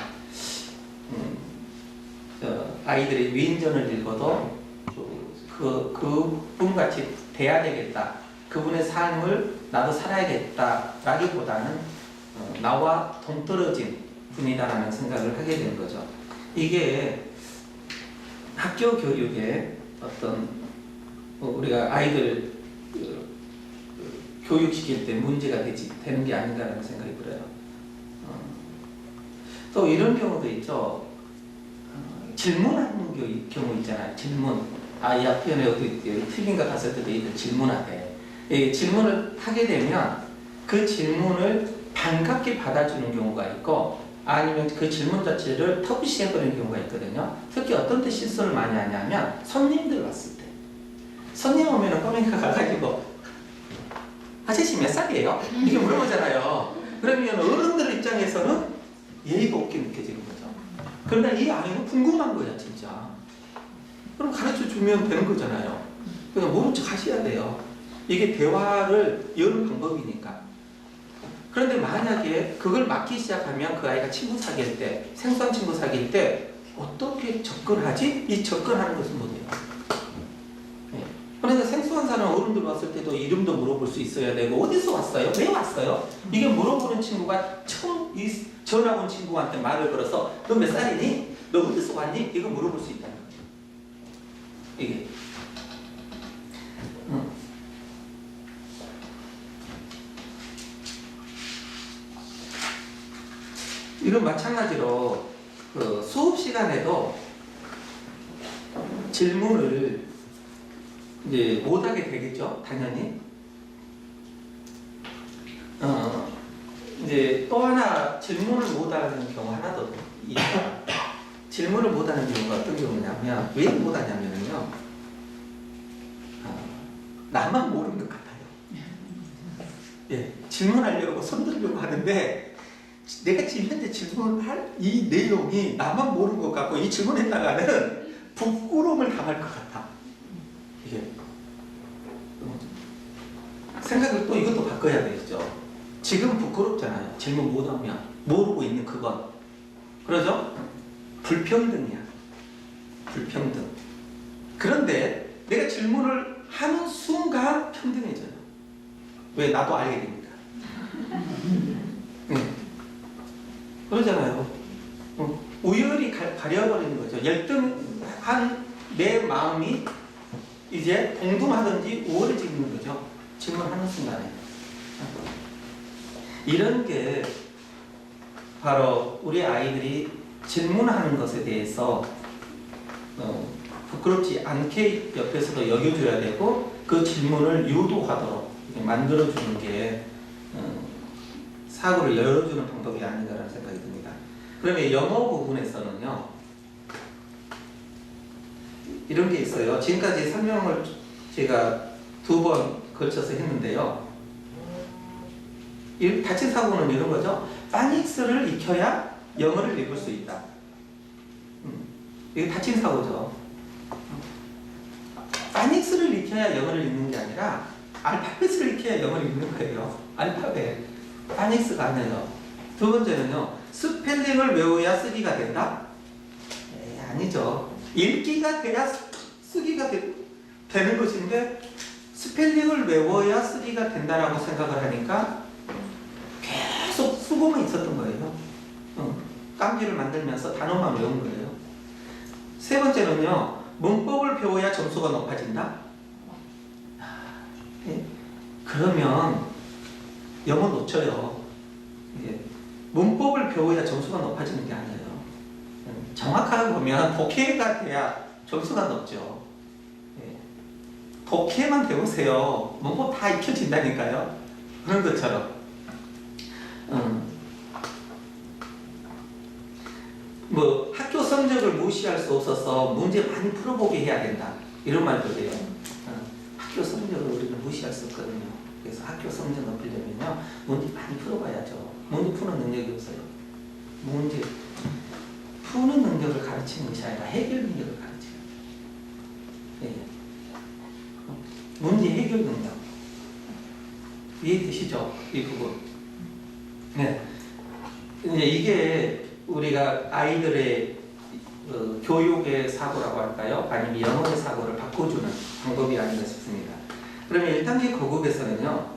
아이들이 위인전을 읽어도 그분같이 돼야 되겠다. 그분의 삶을 나도 살아야겠다라기보다는 나와 동떨어진 분이다라는 생각을 하게 되는 거죠. 이게 학교 교육에 어떤 우리가 아이들 교육시킬 때 문제가 되는 게 아닌가라는 생각이 들어요. 또 이런 경우도 있죠. 질문하는 경우 있잖아요. 질문. 이 앞편에 어디 틀린가 갔을 때도 애들 질문하대. 질문을 하게 되면 그 질문을 반갑게 받아주는 경우가 있고 아니면 그 질문 자체를 터부시해버리는 경우가 있거든요. 특히 어떤 때 실수를 많이 하냐면 손님들 왔을 때 손님 오면은 꼬맹이가 가가지고 아저씨 몇 살이에요? 이렇게 물어보잖아요. 그러면 어른들 입장에서는 예의가 없게 느껴지는 거죠. 그러나 이 아이는 궁금한 거야 진짜. 그럼 가르쳐 주면 되는 거잖아요. 그냥 모른 척 하셔야 돼요. 이게 대화를 여는 방법이니까. 그런데 만약에 그걸 막기 시작하면 그 아이가 친구 사귈 때, 생소한 친구 사귈 때 어떻게 접근하지? 이 접근하는 것은 못해요. 네. 그러니까 생소한 사람 어른들 왔을 때도 이름도 물어볼 수 있어야 되고 어디서 왔어요? 왜 왔어요? 이게 물어보는 친구가 처음 이 전화 온 친구한테 말을 걸어서 너 몇 살이니? 너 어디서 왔니? 이거 물어볼 수 있다는 거예요. 이게 이건 마찬가지로 그 수업 시간에도 질문을 이제 못하게 되겠죠, 당연히. 이제 또 하나 질문을 못하는 경우 하나 더 있다. 질문을 못하는 경우가 어떤 경우냐면 왜 못하냐면요, 나만 모르는 것 같아요. 예, 질문하려고 손 들려고 하는데 내가 지금 현재 질문할 이 내용이 나만 모르는 것 같고 이 질문했다가는 부끄러움을 당할 것 같아. 이게 생각을 또 이것도 바꿔야 되겠죠. 지금 부끄럽잖아요. 질문 못하면 모르고 있는 그건. 그러죠? 불평등이야. 불평등. 그런데 내가 질문을 하는 순간 평등해져요. 왜? 나도 알게 되니까. 네. 그러잖아요. 우열이 가려버리는 거죠. 열등한 내 마음이 이제 동등하든지 우월해지는 거죠. 질문하는 순간에. 이런 게 바로 우리 아이들이 질문하는 것에 대해서 부끄럽지 않게 옆에서도 여겨줘야 되고 그 질문을 유도하도록 만들어주는 게 사고를 열어주는 방법이 아닌가라는 생각이 듭니다. 그러면 영어 부분에서는요, 이런 게 있어요. 지금까지 설명을 제가 2번 걸쳐서 했는데요. 이 다친 사고는 이런 거죠. 파닉스를 익혀야 영어를 읽을 수 있다. 이게 다친 사고죠. 파닉스를 익혀야 영어를 읽는 게 아니라 알파벳을 익혀야 영어를 읽는 거예요. 알파벳. 파닉스가 아니에요. 두 번째는요, 스펠링을 외워야 쓰기가 된다? 아니죠. 읽기가 돼야 쓰기가 되는 것인데 스펠링을 외워야 쓰기가 된다라고 생각을 하니까 계속 쓰고만 있었던 거예요. 깜지를 만들면서 단어만 외운 거예요. 세 번째는요, 문법을 배워야 점수가 높아진다? 그러면 영어 놓쳐요. 문법을 배워야 점수가 높아지는 게 아니에요. 정확하게 보면 독해가 돼야 점수가 높죠. 독해만 배우세요. 문법 다 익혀진다니까요. 그런 것처럼. 뭐 학교 성적을 무시할 수 없어서 문제 많이 풀어보게 해야 된다. 이런 말도 돼요. 학교 성적을 우리는 무시할 수 없거든요. 그래서 학교 성적 높이려면요, 문제 많이 풀어봐야죠. 문제 푸는 능력이 없어요. 문제 푸는 능력을 가르치는 것이 아니라 해결 능력을 가르쳐요. 네. 문제 해결 능력. 이해되시죠? 이 부분. 네. 이제 이게 우리가 아이들의 교육의 사고라고 할까요? 아니면 영어의 사고를 바꿔주는 방법이 아닌가 싶습니다. 그러면 1단계 거국에서는요,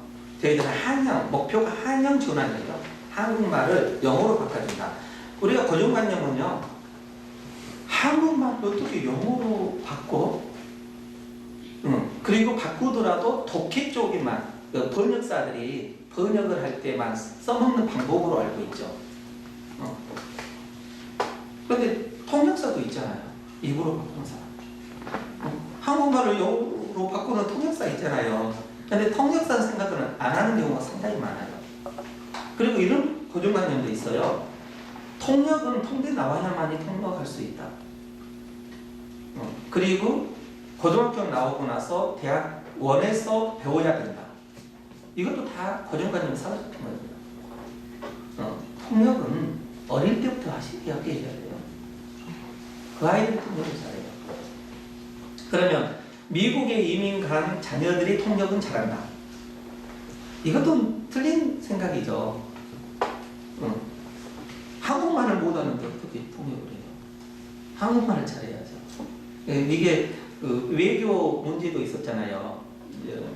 저희들은 한영, 목표가 한영 전환이에요. 한국말을 영어로 바꿔준다. 우리가 고정관념은요, 한국말을 어떻게 영어로 바꿔? 그리고 바꾸더라도 독해 쪽에만, 번역사들이 번역을 할 때만 써먹는 방법으로 알고 있죠. 그런데 통역사도 있잖아요. 입으로 바꾸는 사람. 한국말을 영어로 바꾸는 통역사 있잖아요. 그런데 통역사 생각을 안 하는 경우가 상당히 많아요. 그리고 이런 고정관념도 있어요. 통역은 통대 나와야만이 통역할 수 있다. 그리고 고등학교 나오고 나서 대학원에서 배워야 된다. 이것도 다 고정관념이 사라졌던 거예요. 통역은 어릴 때부터 배워야 돼요. 그 아이들 통역을 잘해요. 그러면 미국에 이민 간 자녀들이 통역은 잘한다. 이것도 틀린 생각이죠. 한국말을 못하는데 어떻게 통역을 해요? 한국말을 잘해야죠. 이게 그 외교 문제도 있었잖아요.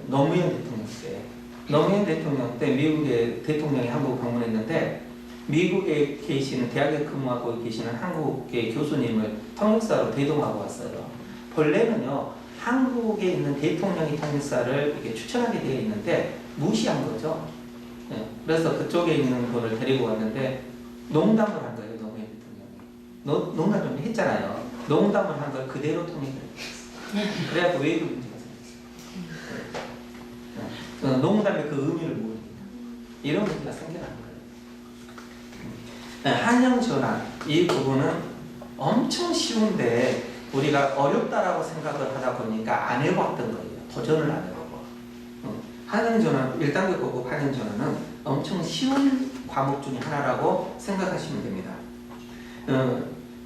노무현 대통령 때. 노무현 대통령 때 미국의 대통령이 한국 방문했는데 미국에 계시는 대학에 근무하고 계시는 한국의 교수님을 통역사로 대동하고 왔어요. 본래는요 한국에 있는 대통령이 통역사를 이렇게 추천하게 되어 있는데 무시한 거죠. 그래서 그쪽에 있는 분을 데리고 왔는데 농담을 한 거예요. 노무현 대통령이 농담 좀 했잖아요. 농담을 한 걸 그대로 통역을 했어요. 그래갖고 외교 문제가 생겼어요. 농담의 그 의미를 모릅니다. 이런 문제가 생겨나는 거예요. 한영 전환 이 부분은 엄청 쉬운데 우리가 어렵다라고 생각을 하다 보니까 안 해봤던 거예요. 도전을 안 해보고. 한영 전환 1단계 고급 한영 전환은 엄청 쉬운 과목 중에 하나라고 생각하시면 됩니다.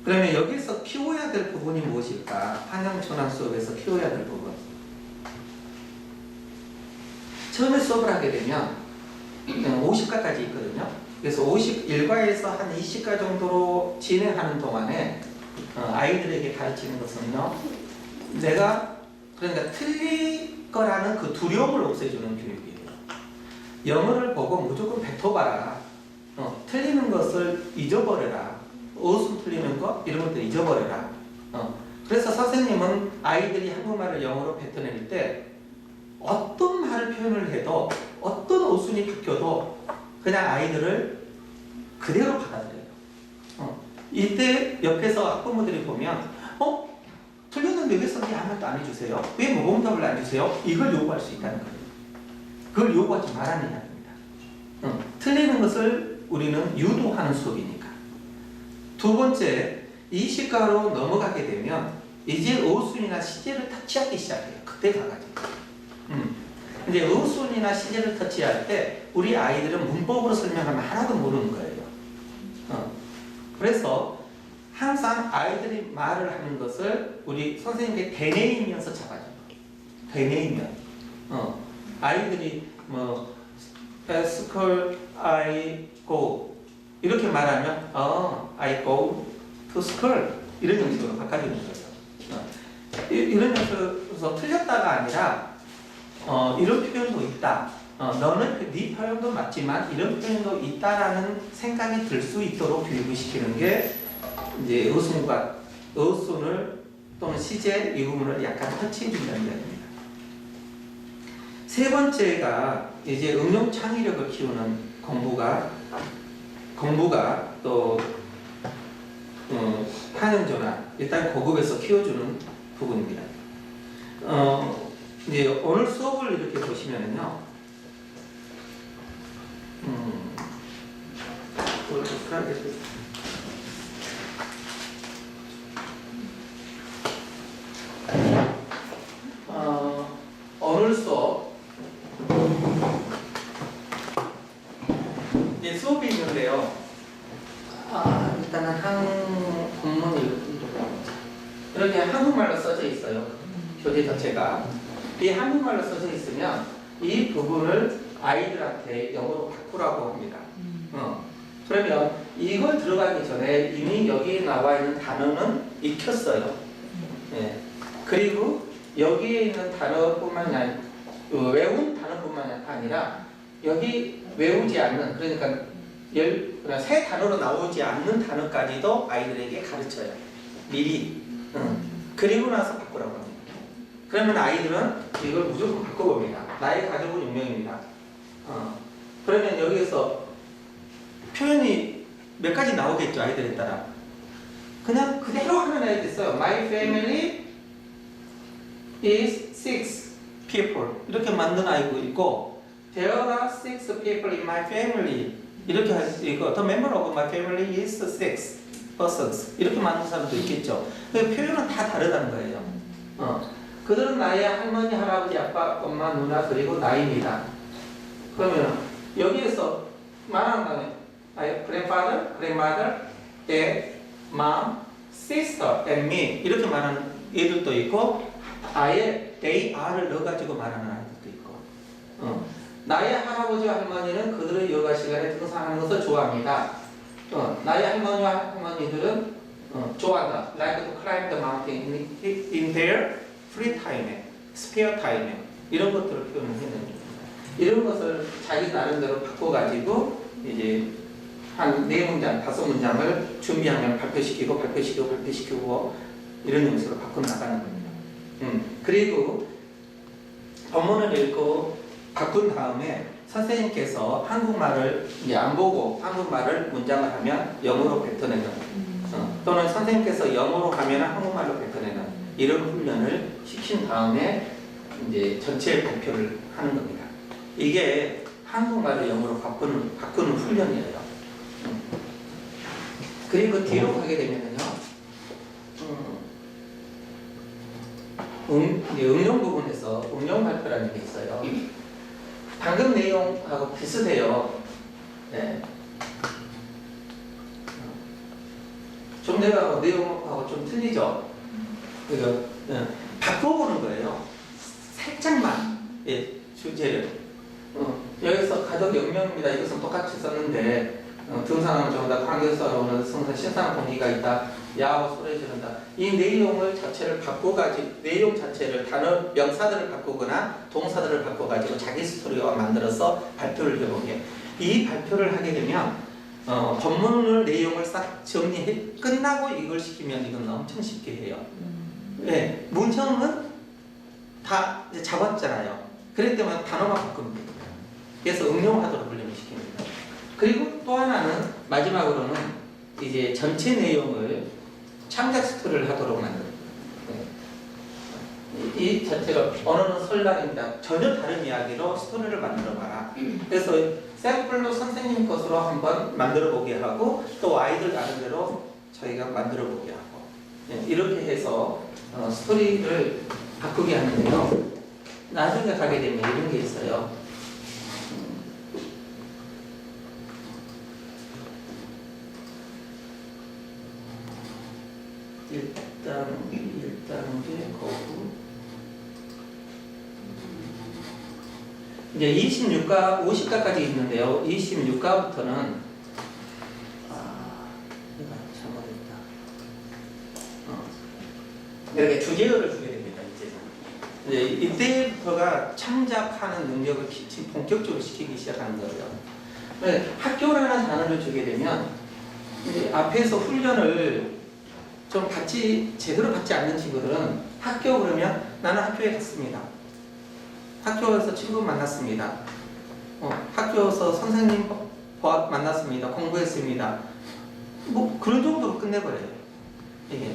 그러면 여기서 키워야 될 부분이 무엇일까? 한영 전환 수업에서 키워야 될 부분. 처음에 수업을 하게 되면 50가까지 있거든요. 그래서 51과에서 한 20가 정도로 진행하는 동안에 아이들에게 가르치는 것은요. 내가 그러니까 틀릴 거라는 그 두려움을 없애주는 교육이에요. 영어를 보고 무조건 뱉어봐라. 틀리는 것을 잊어버려라. 어순 틀리는 거 이런 것들 잊어버려라. 그래서 선생님은 아이들이 한국말을 영어로 뱉어낼 때 어떤 말을 표현을 해도 어떤 어순이 바뀌어도 그냥 아이들을 그대로 받아들여요. 이때 옆에서 학부모들이 보면 틀렸는데 왜 선생님 아무 말도 안 해주세요? 왜 모범답을 안 주세요? 이걸 요구할 수 있다는 거예요. 그걸 요구하지 말아내야 합니다. 틀리는 것을 우리는 유도하는 수업이니까. 두 번째, 이 시가로 넘어가게 되면 이제 어순이나 시제를 터치하기 시작해요. 그때 가가지고. 이제 어순이나 시제를 터치할 때 우리 아이들은 문법으로 설명하면 하나도 모르는 거예요. 그래서 항상 아이들이 말을 하는 것을 우리 선생님께 되뇌이면서 잡아줘요. 되뇌이면. 아이들이 뭐 school I go 이렇게 말하면 I go to school 이런 형식으로 바꿔주는 거예요. 이런 형식으로 틀렸다가 아니라 이런 표현도 있다. 너는 네 표현도 맞지만 이런 표현도 있다라는 생각이 들 수 있도록 교육을 시키는 게 이제 어순을 또는 시제 이 부분을 약간 터치해 준다는 이야기입니다. 세 번째가 이제 응용 창의력을 키우는 공부가 또 한영 전환 일단 고급에서 키워주는 부분입니다. 이제 오늘 수업을 이렇게 보시면은요. 오늘 수업 이제 수업이 있는데요. 일단은 한문이 이렇게 한국말로 써져 있어요. 교재 자체가. 이 한국말로 써져 있으면 이 부분을 아이들한테 영어로 바꾸라고 합니다. 그러면 이걸 들어가기 전에 이미 여기 나와 있는 단어는 익혔어요. 예. 그리고 여기에 있는 단어뿐만이 아니라 외운 단어뿐만 아니라 여기 외우지 않는 그러니까 새 단어로 나오지 않는 단어까지도 아이들에게 가르쳐요. 미리. 그리고 나서 바꾸라고 합니다. 그러면 아이들은 이걸 무조건 바꿔봅니다. 나의 가족은 6명입니다. 그러면 여기에서 표현이 몇 가지 나오겠죠. 아이들에 따라. 그냥 그대로 하는 아이도 있어요. My family is 6 people. 이렇게 만든 아이도 있고 There are 6 people in my family. 이렇게 할 수 있고 The member of my family is 6 persons. 이렇게 만든 사람도 있겠죠. 표현은 다 다르다는 거예요. 그들은 나의 할머니, 할아버지, 아빠, 엄마, 누나 그리고 나입니다. 그러면 여기에서 말하는 거는 grandfather, grandmother, dad, mom, sister, and me 이렇게 말하는 애들도 있고 아예 they are를 넣어가지고 말하는 아이들도 있고, 나의 할아버지와 할머니는 그들의 여가 시간에 등산하는 것을 좋아합니다. 나의 할머니와 할머니들은 좋아한다. Like to climb the mountain in their free time, spare time. 이런 것들을 표현을 했는데, 이런 것을 자기 나름대로 바꿔가지고 이제 한 4문장, 5문장을 준비하면 발표시키고 이런 형식으로 바꿔 나가는 겁니다. 그리고 본문을 읽고 바꾼 다음에 선생님께서 한국말을 이제 안 보고 한국말을 문장을 하면 영어로 뱉어내는, 또는 선생님께서 영어로 하면 한국말로 뱉어내는 이런 훈련을 시킨 다음에 이제 전체 발표를 하는 겁니다. 이게 한국말을 영어로 바꾸는 훈련이에요. 그리고 뒤로 가게 되면요, 이제 응용 부분에서 응용 발표라는 게 있어요. 방금 내용하고 비슷해요. 네. 좀 내용하고 좀 틀리죠. 그죠? 바꿔보는 거예요. 살짝만, 예, 주제를. 여기서 가족 영명입니다. 이것은 똑같이 썼는데, 등산하면 좋다. 광교에서 오는 성산 신선 공기가 있다. 야호 소리 지른다. 이 내용을 자체를 바꿔가지고, 내용 자체를 단어, 명사들을 바꾸거나 동사들을 바꿔가지고 자기 스토리와 만들어서 발표를 해보게. 이 발표를 하게 되면 본문을 내용을 싹 정리해 끝나고 이걸 시키면 이건 엄청 쉽게 해요. 네, 문형은 다 이제 잡았잖아요. 그렇기 때문에 단어만 바꾸면 됩니다. 그래서 응용하도록 훈련을 시킵니다. 그리고 또 하나는 마지막으로는 이제 전체 내용을 창작 스토리를 하도록 만듭니다. 이 자체가 언어는 설날입니다. 전혀 다른 이야기로 스토리를 만들어봐라. 그래서 샘플로 선생님 것으로 한번 만들어보게 하고 또 아이들 나름대로 저희가 만들어보게 하고 이렇게 해서 스토리를 바꾸게 하는데요. 나중에 가게 되면 이런 게 있어요. 일단계 거부. 이제 26과 50가까지 있는데요. 26가부터는 내가 잘못했다. 이렇게 주제어를 주게 됩니다. 이제 이때부터가 창작하는 능력을 본격적으로 시키기 시작하는 거예요. 학교라는 단어를 주게 되면 이제 앞에서 훈련을 좀 제대로 받지 않는 친구들은 학교 그러면 나는 학교에 갔습니다. 학교에서 친구 만났습니다. 학교에서 선생님 만났습니다. 공부했습니다. 뭐 그런 정도로 끝내버려요. 이게.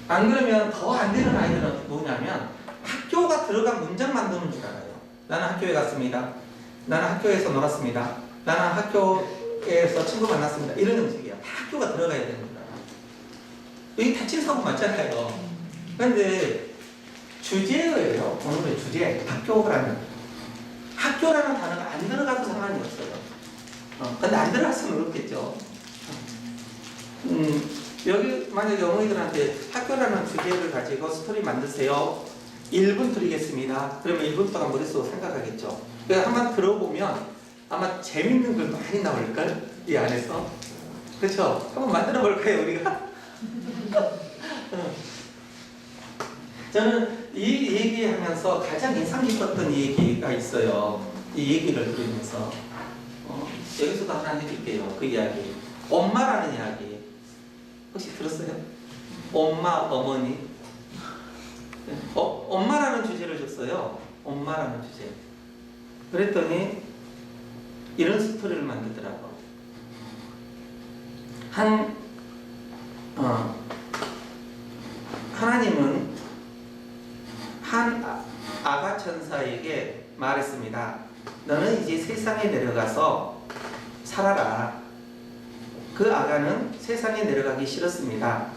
안 그러면 더 안 되는 아이들은 뭐냐면 학교가 들어간 문장 만드는 줄 알아요. 나는 학교에 갔습니다. 나는 학교에서 놀았습니다. 나는 학교에서 친구 만났습니다. 이런 음식이야. 학교가 들어가야 됩니다. 여기 다친 사고 맞잖아요. 그런데 주제예요. 오늘의 주제. 학교라는 단어가 안 들어가도 상관이 없어요. 근데 안 들어갈 수는 없겠죠. 여기 만약에 어머니들한테 학교라는 주제를 가지고 스토리 만드세요. 1분 드리겠습니다. 그러면 1분 동안 머릿속으로 생각하겠죠. 그래서 한번 들어보면 아마 재밌는 걸 많이 나올걸? 이 안에서. 그렇죠? 한번 만들어 볼까요, 우리가? 저는 이 얘기하면서 가장 인상 깊었던 얘기가 있어요. 이 얘기를 들으면서. 여기서도 하나 해줄게요. 그 이야기. 엄마라는 이야기. 혹시 들었어요? 엄마, 어머니. 엄마라는 주제를 줬어요. 엄마라는 주제. 그랬더니 이런 스토리를 만들더라고. 하나님은 한 아가 천사에게 말했습니다. 너는 이제 세상에 내려가서 살아라. 그 아가는 세상에 내려가기 싫었습니다.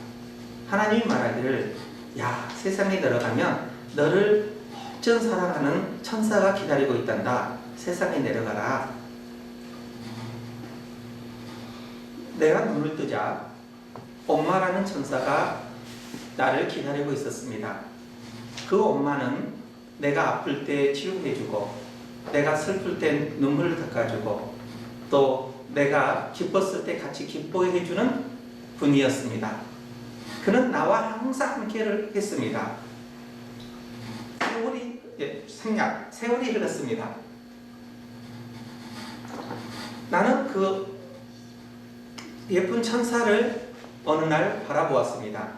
하나님이 말하기를 야, 세상에 내려가면 너를 옥전 사랑하는 천사가 기다리고 있단다. 세상에 내려가라. 내가 눈을 뜨자 엄마라는 천사가 나를 기다리고 있었습니다. 그 엄마는 내가 아플 때 치유해주고, 내가 슬플 때 눈물을 닦아주고, 또 내가 기뻤을 때 같이 기뻐해주는 분이었습니다. 그는 나와 항상 함께를 했습니다. 세월이 흘렀습니다. 나는 그 예쁜 천사를 어느 날 바라보았습니다.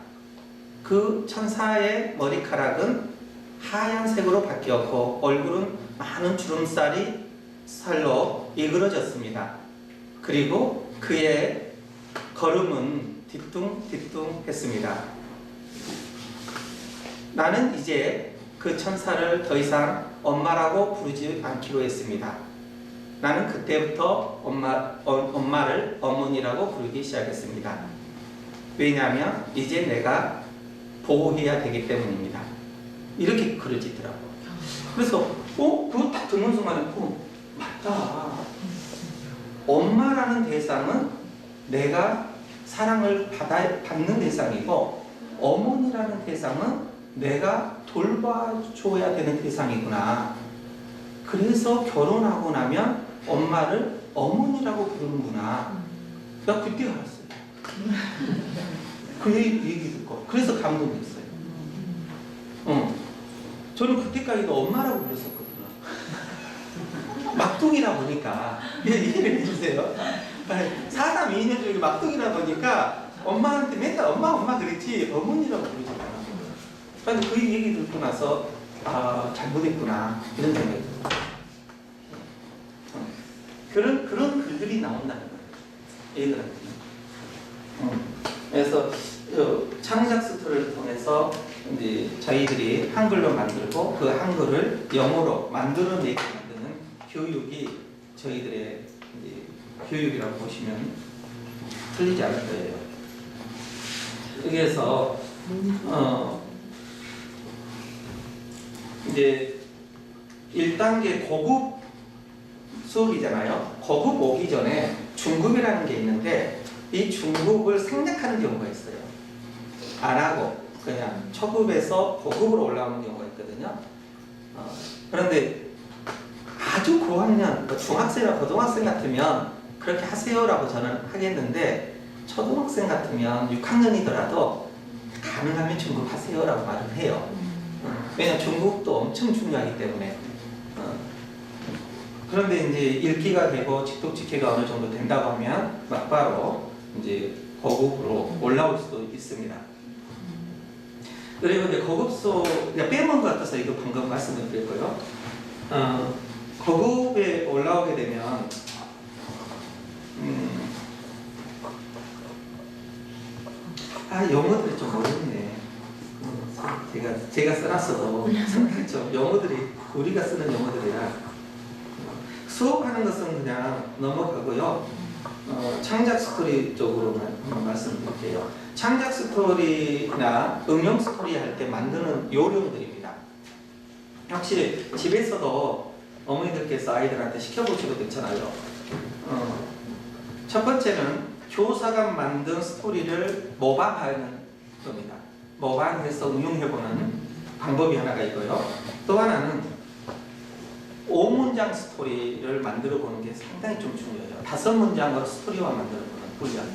그 천사의 머리카락은 하얀색으로 바뀌었고 얼굴은 많은 주름살이 살로 일그러졌습니다. 그리고 그의 걸음은 뒤뚱뒤뚱 했습니다. 나는 이제 그 천사를 더 이상 엄마라고 부르지 않기로 했습니다. 나는 그때부터 엄마를 어머니라고 부르기 시작했습니다. 왜냐하면 이제 내가 보호해야 되기 때문입니다. 이렇게 그려지더라고요. 그래서 그거 딱 듣는 순간에 맞다. 엄마라는 대상은 내가 사랑을 받는 대상이고, 어머니라는 대상은 내가 돌봐줘야 되는 대상이구나. 그래서 결혼하고 나면 엄마를 어머니라고 부르는구나. 나 그때 알았어요. 그 얘기 듣고. 그래서 감동했어요. 저는 그때까지도 엄마라고 불렀었거든요. 막둥이라 보니까, 이해를 해주세요. 사람 2년 중에 막둥이라 보니까 엄마한테 맨날 엄마 그랬지 어머니라고 부르지 않았어요. 그래서 그 얘기 듣고 나서 잘못했구나 이런 생각이 들어요. 그런 글들이 나온다는 거예요. 애들한테는. 그래서 창작 스토리를 통해서 이제 저희들이 한글로 만들고 그 한글을 영어로 만들어내게 만드는 교육이 저희들의 이제 교육이라고 보시면 틀리지 않을 거예요. 그래서 이제 1단계 고급 수업이잖아요. 고급 오기 전에 중급이라는 게 있는데 이 중급을 생략하는 경우가 있어요. 안 하고 그냥 초급에서 고급으로 올라오는 경우가 있거든요. 그런데 아주 고학년, 중학생이나 고등학생 같으면 그렇게 하세요라고 저는 하겠는데, 초등학생 같으면 6학년이더라도 가능하면 중급 하세요라고 말을 해요. 왜냐면 중급도 엄청 중요하기 때문에. 그런데 이제 읽기가 되고 직독직해가 어느 정도 된다고 하면 막바로 이제 고급으로 올라올 수도 있습니다. 그리고 이제 고급소 빼먹은 것 같아서 이거 방금 말씀을 드렸고요. 고급에 올라오게 되면 영어들이 좀 어렵네. 제가 써놨어도 좀 영어들이 우리가 쓰는 영어들이라 수업하는 것은 그냥 넘어가고요. 창작 스토리 쪽으로만 한번 말씀드릴게요. 창작 스토리나 응용 스토리 할 때 만드는 요령들입니다. 확실히 집에서도 어머니들께서 아이들한테 시켜보시고도 있잖아요. 첫 번째는 교사가 만든 스토리를 모방하는 겁니다. 모방해서 응용해보는 방법이 하나가 있고요. 또 하나는 5문장 스토리를 만들어 보는 게 상당히 좀 중요해요. 5문장으로 스토리와 만들어 보는 훈련.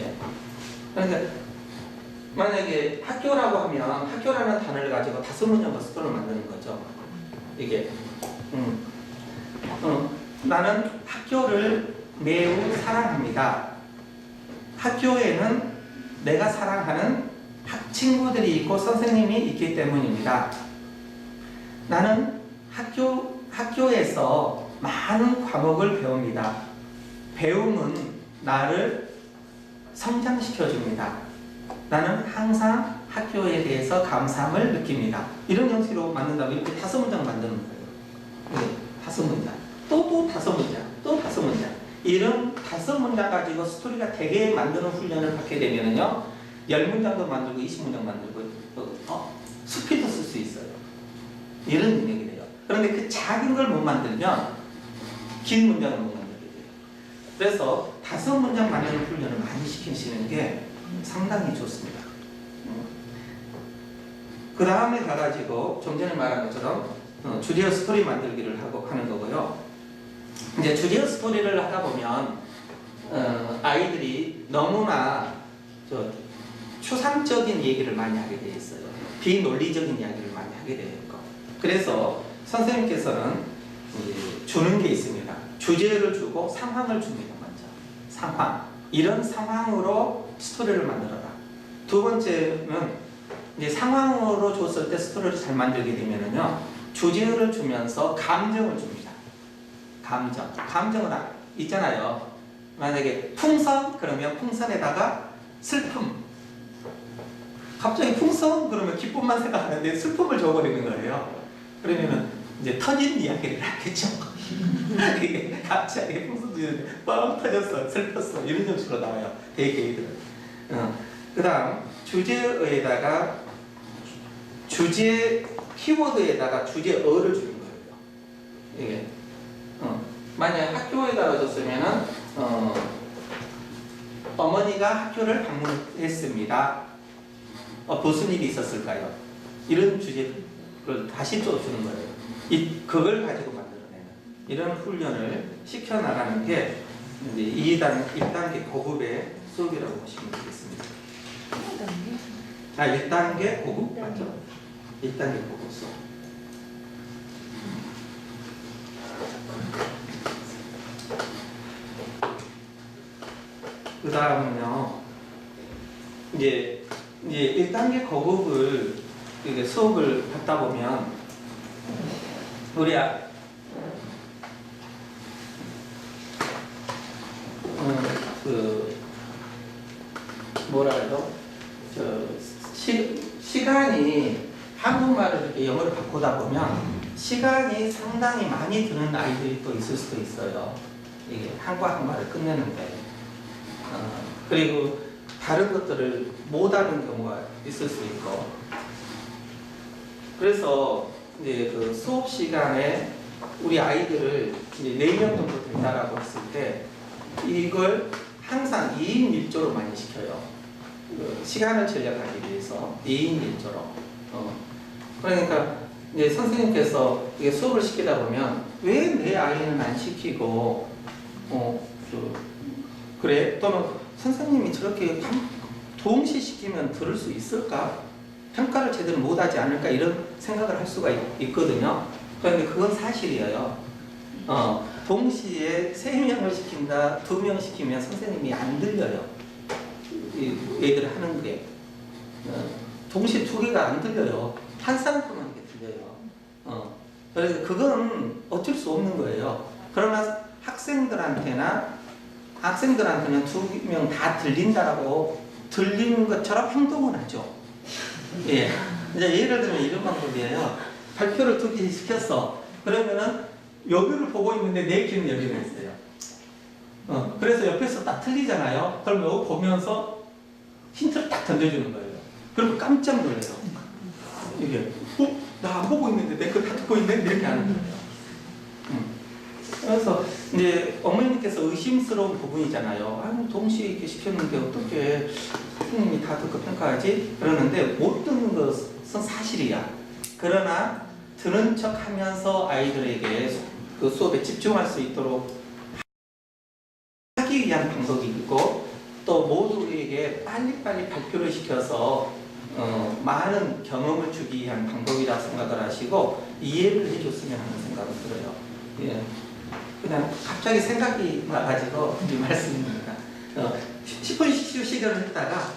예. 그러니까 만약에 학교라고 하면 학교라는 단어를 가지고 5문장으로 스토리를 만드는 거죠. 이게 나는 학교를 매우 사랑합니다. 학교에는 내가 사랑하는 친구들이 있고 선생님이 있기 때문입니다. 나는 학교에서 많은 과목을 배웁니다. 배움은 나를 성장시켜줍니다. 나는 항상 학교에 대해서 감사함을 느낍니다. 이런 형식으로 만든다면 이렇게 5문장 만드는 거예요. 네, 5문장. 또 5문장. 또 5문장. 이런 5문장 가지고 스토리가 되게 만드는 훈련을 받게 되면요, 10문장도 만들고 20문장 만들고 스피드 쓸 수 있어요. 이런 능력이 돼요. 그런데 그 작은 걸 못 만들면 긴 문장을 못 만들게 돼요. 그래서 5문장 만드는 훈련을 많이 시키시는 게 상당히 좋습니다. 그 다음에 가가지고 좀 전에 말한 것처럼 주제어 스토리 만들기를 하는 거고요. 이제 주제어 스토리를 하다 보면 아이들이 너무나 추상적인 얘기를 많이 하게 돼 있어요. 비논리적인 이야기를 많이 하게 돼요. 그래서 선생님께서는 주는 게 있습니다. 주제를 주고 상황을 줍니다. 먼저 상황, 이런 상황으로 스토리를 만들어라. 두 번째는 이제 상황으로 줬을 때 스토리를 잘 만들게 되면은요, 주제를 주면서 감정을 줍니다. 감정은 있잖아요. 만약에 풍선 그러면 풍선에다가 슬픔. 갑자기 풍선 그러면 기쁨만 생각하는데 슬픔을 줘버리는 거예요. 그러면은 이제 터진 이야기를 하겠죠. 이게 갑자기 풍선 주는데 뻥 터졌어, 슬펐어, 이런 식으로 나와요. 대개들은. 그 다음 주제에다가 주제 키워드에다가 주제어를 주는 거예요. 이게 만약 학교에다가 줬으면은 어머니가 학교를 방문했습니다. 무슨 일이 있었을까요? 이런 주제를 다시 또 주는 거예요. 그걸 가지고 만들어내는 이런 훈련을 시켜나가는 게 이제 1단계 고급의 수업이라고 보시면 되겠습니다. 1단계 고급 맞죠? 1단계 고급 수업. 그 다음은요, 이제 1단계 고급을 수업을 받다 보면 우리 뭐라 그래요? 시간이 한국말을 이렇게 영어로 바꾸다 보면 시간이 상당히 많이 드는 아이들이 또 있을 수도 있어요. 이게 한국말을 끝내는데 그리고 다른 것들을 못 아는 경우가 있을 수 있고, 그래서 이제 그 수업 시간에 우리 아이들을 이제 4명 정도 된다라고 했을 때 이걸 항상 2인 1조로 많이 시켜요. 시간을 절약하기 위해서 2인 1조로. 그러니까 이제 선생님께서 이게 수업을 시키다 보면 왜 내 아이는 안 시키고 그래? 또는 선생님이 저렇게 동시에 시키면 들을 수 있을까? 평가를 제대로 못하지 않을까? 이런 생각을 할 수가 있거든요. 그런데 그건 사실이에요. 동시에 3명을 시킨다, 2명 시키면 선생님이 안 들려요. 얘들을 하는 게. 동시에 2개가 안 들려요. 한 사람뿐만 들려요. 그래서 그건 어쩔 수 없는 거예요. 그러나 학생들한테는 2명 다 들린다라고 들리는 것처럼 행동은 하죠. 예. 이제 예를 들면 이런 방법이에요. 발표를 2개 시켰어. 그러면은 여기를 보고 있는데 내 귀는 여기로 있어요. 그래서 옆에서 딱 틀리잖아요. 그럼 여기 보면서 힌트를 딱 던져주는 거예요. 그러면 깜짝 놀라요. 이게 나 안 보고 있는데 내 거 다 듣고 있네? 이렇게 하는 거예요. 그래서 이제 어머님께서 의심스러운 부분이잖아요. 동시에 이렇게 시켰는데 어떻게 선생님이 다 듣고 평가하지? 그러는데 못 듣는 것은 사실이야. 그러나 들은 척 하면서 아이들에게 그 수업에 집중할 수 있도록 하기 위한 방법이 있고, 또 모두에게 빨리빨리 발표를 시켜서 많은 경험을 주기 위한 방법이라 생각을 하시고 이해를 해줬으면 하는 생각이 들어요. 예. 그냥 갑자기 생각이 나가지고 이 말씀입니다. 10분 시간을 했다가